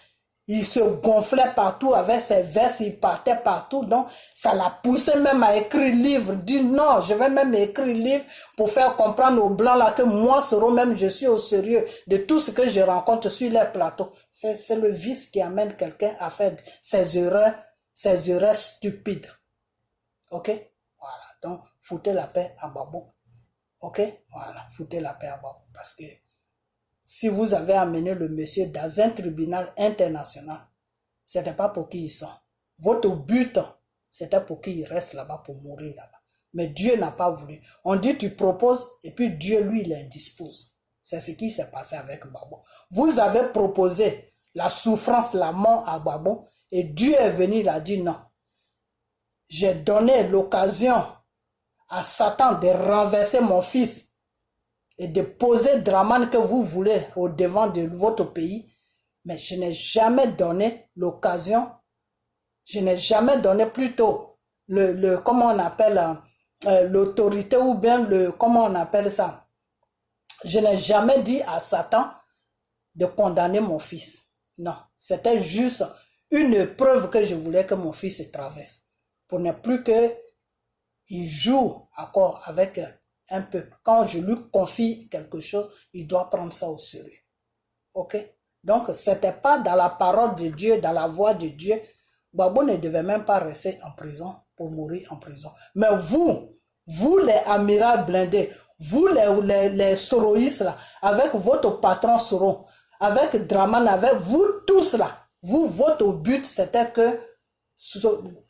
il se gonflait partout avec ses vestes, il partait partout. Donc, ça l'a poussé même à écrire livre. Dit non, je vais même écrire livre pour faire comprendre aux Blancs là que moi, Soro, même, je suis au sérieux de tout ce que je rencontre sur les plateaux. C'est le vice qui amène quelqu'un à faire ses erreurs stupides. Ok? Voilà. Donc, foutez la paix à Gbagbo. Ok? Voilà. Foutez la paix à Gbagbo. Parce que si vous avez amené le monsieur dans un tribunal international, ce n'était pas pour qu'ils sont. Votre but, c'était pour qu'il reste là-bas, pour mourir là-bas. Mais Dieu n'a pas voulu. On dit tu proposes et puis Dieu, lui, il indispose. C'est ce qui s'est passé avec Gbagbo. Vous avez proposé la souffrance, la mort à Gbagbo et Dieu est venu, il a dit non. J'ai donné l'occasion à Satan de renverser mon fils et de poser Dramane que vous voulez au devant de votre pays, mais je n'ai jamais donné l'occasion, je n'ai jamais donné plutôt comment on appelle l'autorité ou bien comment on appelle ça. Je n'ai jamais dit à Satan de condamner mon fils. Non, c'était juste une épreuve que je voulais que mon fils traverse. Pour ne plus qu'il joue encore avec un peuple. Quand je lui confie quelque chose, il doit prendre ça au sérieux. Ok? Donc, ce n'était pas dans la parole de Dieu, dans la voix de Dieu. Gbagbo ne devait même pas rester en prison pour mourir en prison. Mais vous les amirals blindés, vous les soroïstes là, avec votre patron Soro, avec Dramane, avec vous tous là, votre but c'était que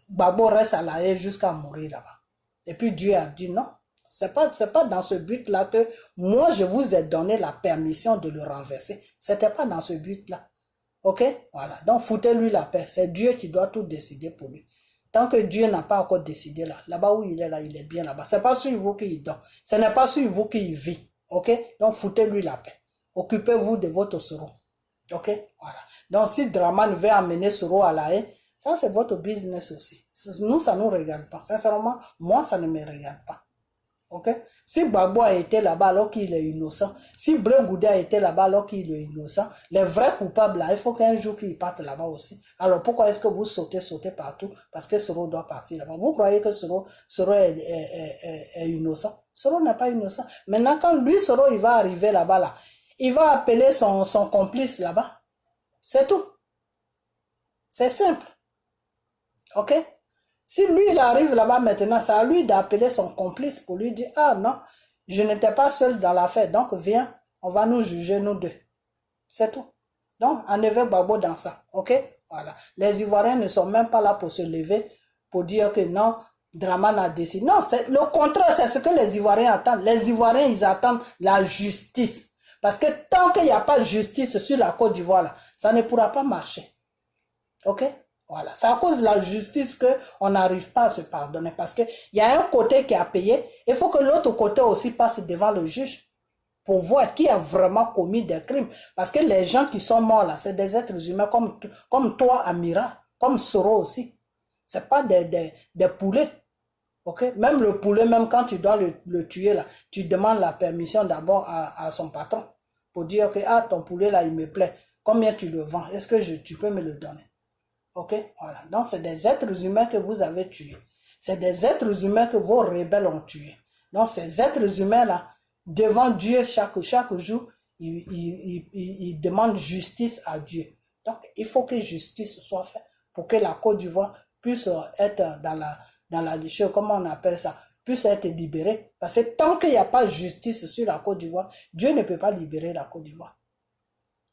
Gbagbo reste à la haie jusqu'à mourir là-bas. Et puis Dieu a dit non. C'est pas dans ce but-là que moi, je vous ai donné la permission de le renverser. C'était pas dans ce but-là. Ok? Voilà. Donc, foutez-lui la paix. C'est Dieu qui doit tout décider pour lui. Tant que Dieu n'a pas encore décidé là-bas où il est là, il est bien là-bas. C'est pas sur vous qu'il dort. Ce n'est pas sur vous qu'il vit. Ok? Donc, foutez-lui la paix. Occupez-vous de votre Soro. Ok? Voilà. Donc, si Dramane veut amener Soro à la haie, ça, c'est votre business aussi. Nous, ça ne nous regarde pas. Sincèrement, moi, ça ne me regarde pas. Ok? Si Gbagbo a été là-bas alors qu'il est innocent, si Blé Goudé a été là-bas alors qu'il est innocent, les vrais coupables là, il faut qu'un jour qu'ils partent là-bas aussi. Alors pourquoi est-ce que vous sautez partout? Parce que Soro doit partir là-bas. Vous croyez que Soro est innocent? Soro n'est pas innocent. Maintenant, quand lui, Soro, il va arriver là-bas, là, il va appeler son complice là-bas. C'est tout. C'est simple. Ok? Si lui, il arrive là-bas maintenant, c'est à lui d'appeler son complice pour lui dire, ah non, je n'étais pas seul dans l'affaire, donc viens, on va nous juger, nous deux. C'est tout. Donc, enlevez Gbagbo dans ça, ok? Voilà. Les Ivoiriens ne sont même pas là pour se lever, pour dire que non, Dramane a décidé. Non, c'est le contraire, c'est ce que les Ivoiriens attendent. Les Ivoiriens, ils attendent la justice. Parce que tant qu'il n'y a pas de justice sur la Côte d'Ivoire, là, ça ne pourra pas marcher. Ok? Voilà, c'est à cause de la justice qu'on n'arrive pas à se pardonner. Parce qu'il y a un côté qui a payé, il faut que l'autre côté aussi passe devant le juge pour voir qui a vraiment commis des crimes. Parce que les gens qui sont morts là, c'est des êtres humains comme toi, Amira, comme Soro aussi. C'est pas des poulets. Ok? Même le poulet, même quand tu dois le tuer là, tu demandes la permission d'abord à son patron pour dire que ah, ton poulet là, il me plaît. Combien tu le vends? Est-ce que tu peux me le donner? Ok, voilà. Donc, c'est des êtres humains que vous avez tués. C'est des êtres humains que vos rebelles ont tués. Donc, ces êtres humains-là, devant Dieu, chaque jour, ils demandent justice à Dieu. Donc, il faut que justice soit faite pour que la Côte d'Ivoire puisse être dans la comment on appelle ça, puisse être libérée. Parce que tant qu'il n'y a pas de justice sur la Côte d'Ivoire, Dieu ne peut pas libérer la Côte d'Ivoire.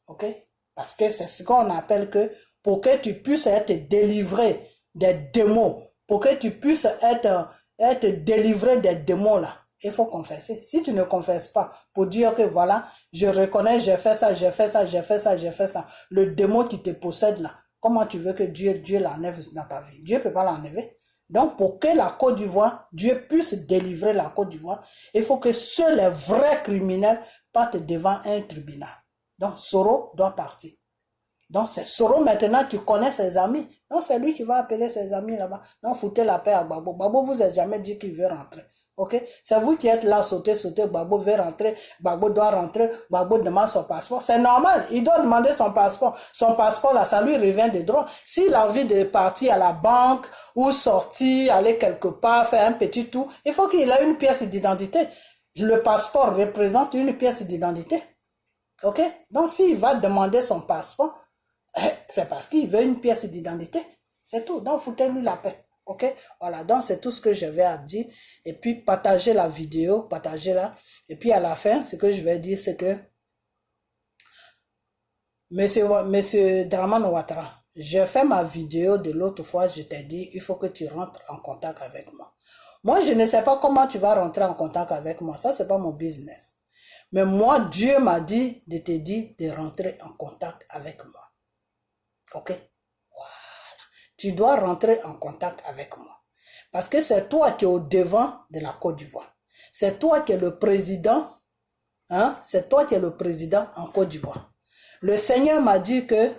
Ok? Parce que c'est ce qu'on appelle que pour que tu puisses être délivré des démons, pour que tu puisses être délivré des démons là, il faut confesser. Si tu ne confesses pas pour dire que voilà, je reconnais, j'ai fait ça, le démon qui te possède là, comment tu veux que Dieu l'enlève dans ta vie? Dieu ne peut pas l'enlever. Donc pour que la Côte d'Ivoire, Dieu puisse délivrer la Côte d'Ivoire, il faut que seuls les vrais criminels parte devant un tribunal. Donc, Soro doit partir. Donc, c'est Soro maintenant qui connaît ses amis. Donc, c'est lui qui va appeler ses amis là-bas. Donc, foutez la paix à Gbagbo. Gbagbo vous a jamais dit qu'il veut rentrer. Ok? C'est vous qui êtes là, sauter. Gbagbo veut rentrer. Gbagbo doit rentrer. Gbagbo demande son passeport. C'est normal. Il doit demander son passeport. Son passeport là, ça lui revient de droit. S'il a envie de partir à la banque ou sortir, aller quelque part, faire un petit tour, il faut qu'il ait une pièce d'identité. Le passeport représente une pièce d'identité. Ok? Donc, s'il va demander son passeport, c'est parce qu'il veut une pièce d'identité. C'est tout. Donc, foutez-lui la paix. Ok? Voilà. Donc, c'est tout ce que je vais à dire. Et puis, partagez la vidéo. Partagez-la. Et puis, à la fin, ce que je vais dire, c'est que Monsieur Dramane Ouattara, j'ai fait ma vidéo de l'autre fois. Je t'ai dit, il faut que tu rentres en contact avec moi. Moi, je ne sais pas comment tu vas rentrer en contact avec moi. Ça, c'est pas mon business. Mais moi, Dieu m'a dit de te dire de rentrer en contact avec moi. Ok? Voilà. Tu dois rentrer en contact avec moi. Parce que c'est toi qui es au devant de la Côte d'Ivoire. C'est toi qui es le président. Hein? C'est toi qui es le président en Côte d'Ivoire. Le Seigneur m'a dit que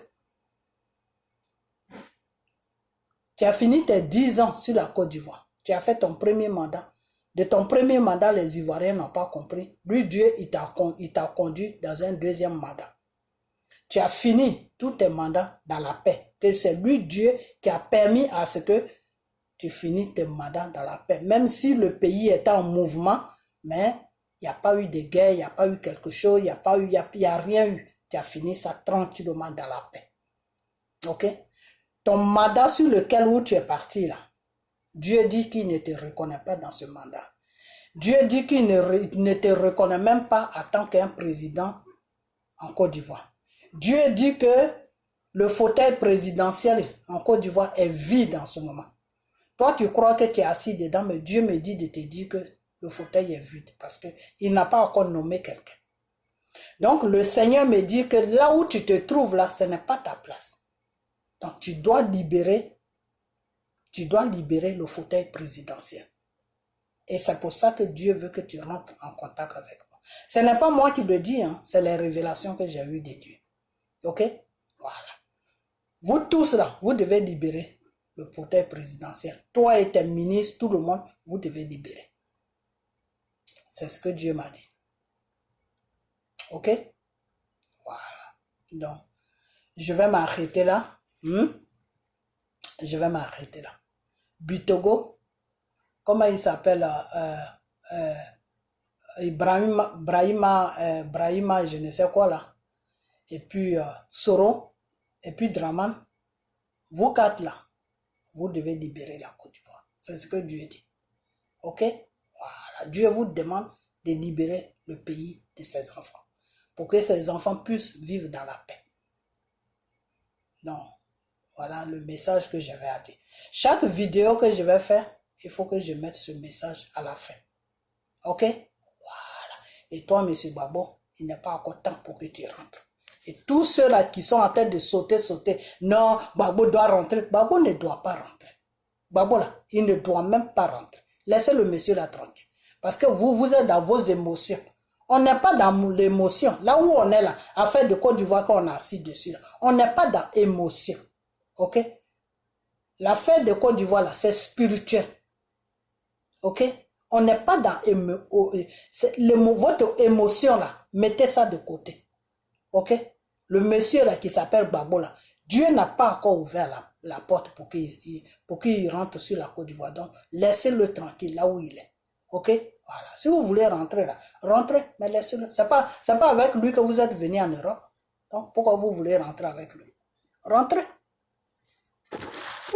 tu as fini tes 10 ans sur la Côte d'Ivoire. Tu as fait ton premier mandat. De ton premier mandat, les Ivoiriens n'ont pas compris. Lui, Dieu, il t'a conduit dans un deuxième mandat. Tu as fini tous tes mandats dans la paix. Que c'est lui, Dieu, qui a permis à ce que tu finisses tes mandats dans la paix. Même si le pays était en mouvement, mais il n'y a pas eu de guerre, il n'y a pas eu quelque chose, il n'y a rien eu. Tu as fini ça tranquillement dans la paix. Ok? Ton mandat sur lequel où tu es parti là, Dieu dit qu'il ne te reconnaît pas dans ce mandat. Dieu dit qu'il ne te reconnaît même pas en tant qu'un président en Côte d'Ivoire. Dieu dit que le fauteuil présidentiel en Côte d'Ivoire est vide en ce moment. Toi, tu crois que tu es assis dedans, mais Dieu me dit de te dire que le fauteuil est vide parce qu'il n'a pas encore nommé quelqu'un. Donc, le Seigneur me dit que là où tu te trouves là, ce n'est pas ta place. Donc, tu dois libérer le fauteuil présidentiel. Et c'est pour ça que Dieu veut que tu rentres en contact avec moi. Ce n'est pas moi qui le dis, hein, c'est les révélations que j'ai eues de Dieu. Ok? Voilà. Vous tous là, vous devez libérer le fauteuil présidentiel. Toi et tes ministres, tout le monde, vous devez libérer. C'est ce que Dieu m'a dit. Ok? Voilà. Donc, je vais m'arrêter là. Je vais m'arrêter là. Bitogo, comment il s'appelle? Brahima, je ne sais quoi là. Et puis Soro, et puis Dramane. Vous quatre là, vous devez libérer la Côte d'Ivoire. C'est ce que Dieu dit. Ok? Voilà. Dieu vous demande de libérer le pays de ses enfants. Pour que ses enfants puissent vivre dans la paix. Donc, voilà le message que j'avais à dire. Chaque vidéo que je vais faire, il faut que je mette ce message à la fin. Ok? Voilà. Et toi, monsieur Gbagbo, il n'est pas encore temps pour que tu rentres. Et tous ceux-là qui sont en train de sauter, non, Gbagbo doit rentrer. Gbagbo ne doit pas rentrer. Gbagbo là, il ne doit même pas rentrer. Laissez le monsieur là tranquille. Parce que vous êtes dans vos émotions. On n'est pas dans l'émotion. Là où on est là, affaire de Côte d'Ivoire qu'on a assis dessus, là, on n'est pas dans l'émotion. Ok? L'affaire de Côte d'Ivoire là, c'est spirituel. Ok? On n'est pas dans votre émotion là. Mettez ça de côté. Ok? Le monsieur là qui s'appelle Gbagbo là, Dieu n'a pas encore ouvert la porte pour qu'il rentre sur la Côte d'Ivoire. Donc, laissez-le tranquille là où il est. Ok? Voilà. Si vous voulez rentrer là, rentrez, mais laissez-le. C'est pas avec lui que vous êtes venu en Europe. Donc, pourquoi vous voulez rentrer avec lui? Rentrez.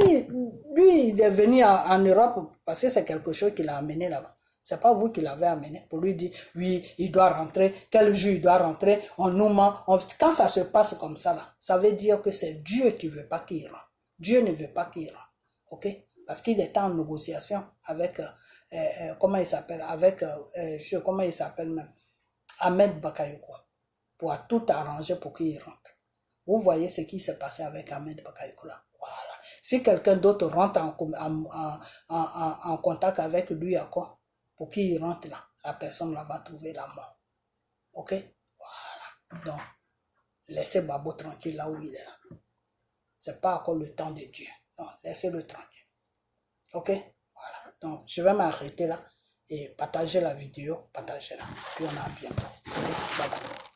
Lui, il est venu en Europe parce que c'est quelque chose qu'il a amené là-bas. C'est pas vous qui l'avez amené pour lui dire, oui, il doit rentrer, quel jour il doit rentrer, on nous ment. Quand ça se passe comme ça, là, ça veut dire que c'est Dieu qui veut pas qu'il rentre. Dieu ne veut pas qu'il rentre. Ok? Parce qu'il est en négociation avec, comment il s'appelle, comment il s'appelle même, Ahmed Bakayoko, pour tout arranger pour qu'il rentre. Vous voyez ce qui s'est passé avec Ahmed Bakayoko là. Voilà. Si quelqu'un d'autre rentre en contact avec lui encore, pour qu'il rentre là, la personne là va trouver la mort. Ok? Voilà. Donc, laissez Babo tranquille là où il est là. C'est pas encore le temps de Dieu. Non, laissez-le tranquille. Ok? Voilà. Donc, je vais m'arrêter là et partager la vidéo. Partagez-la. Puis on a bientôt. Ok? Bye bye.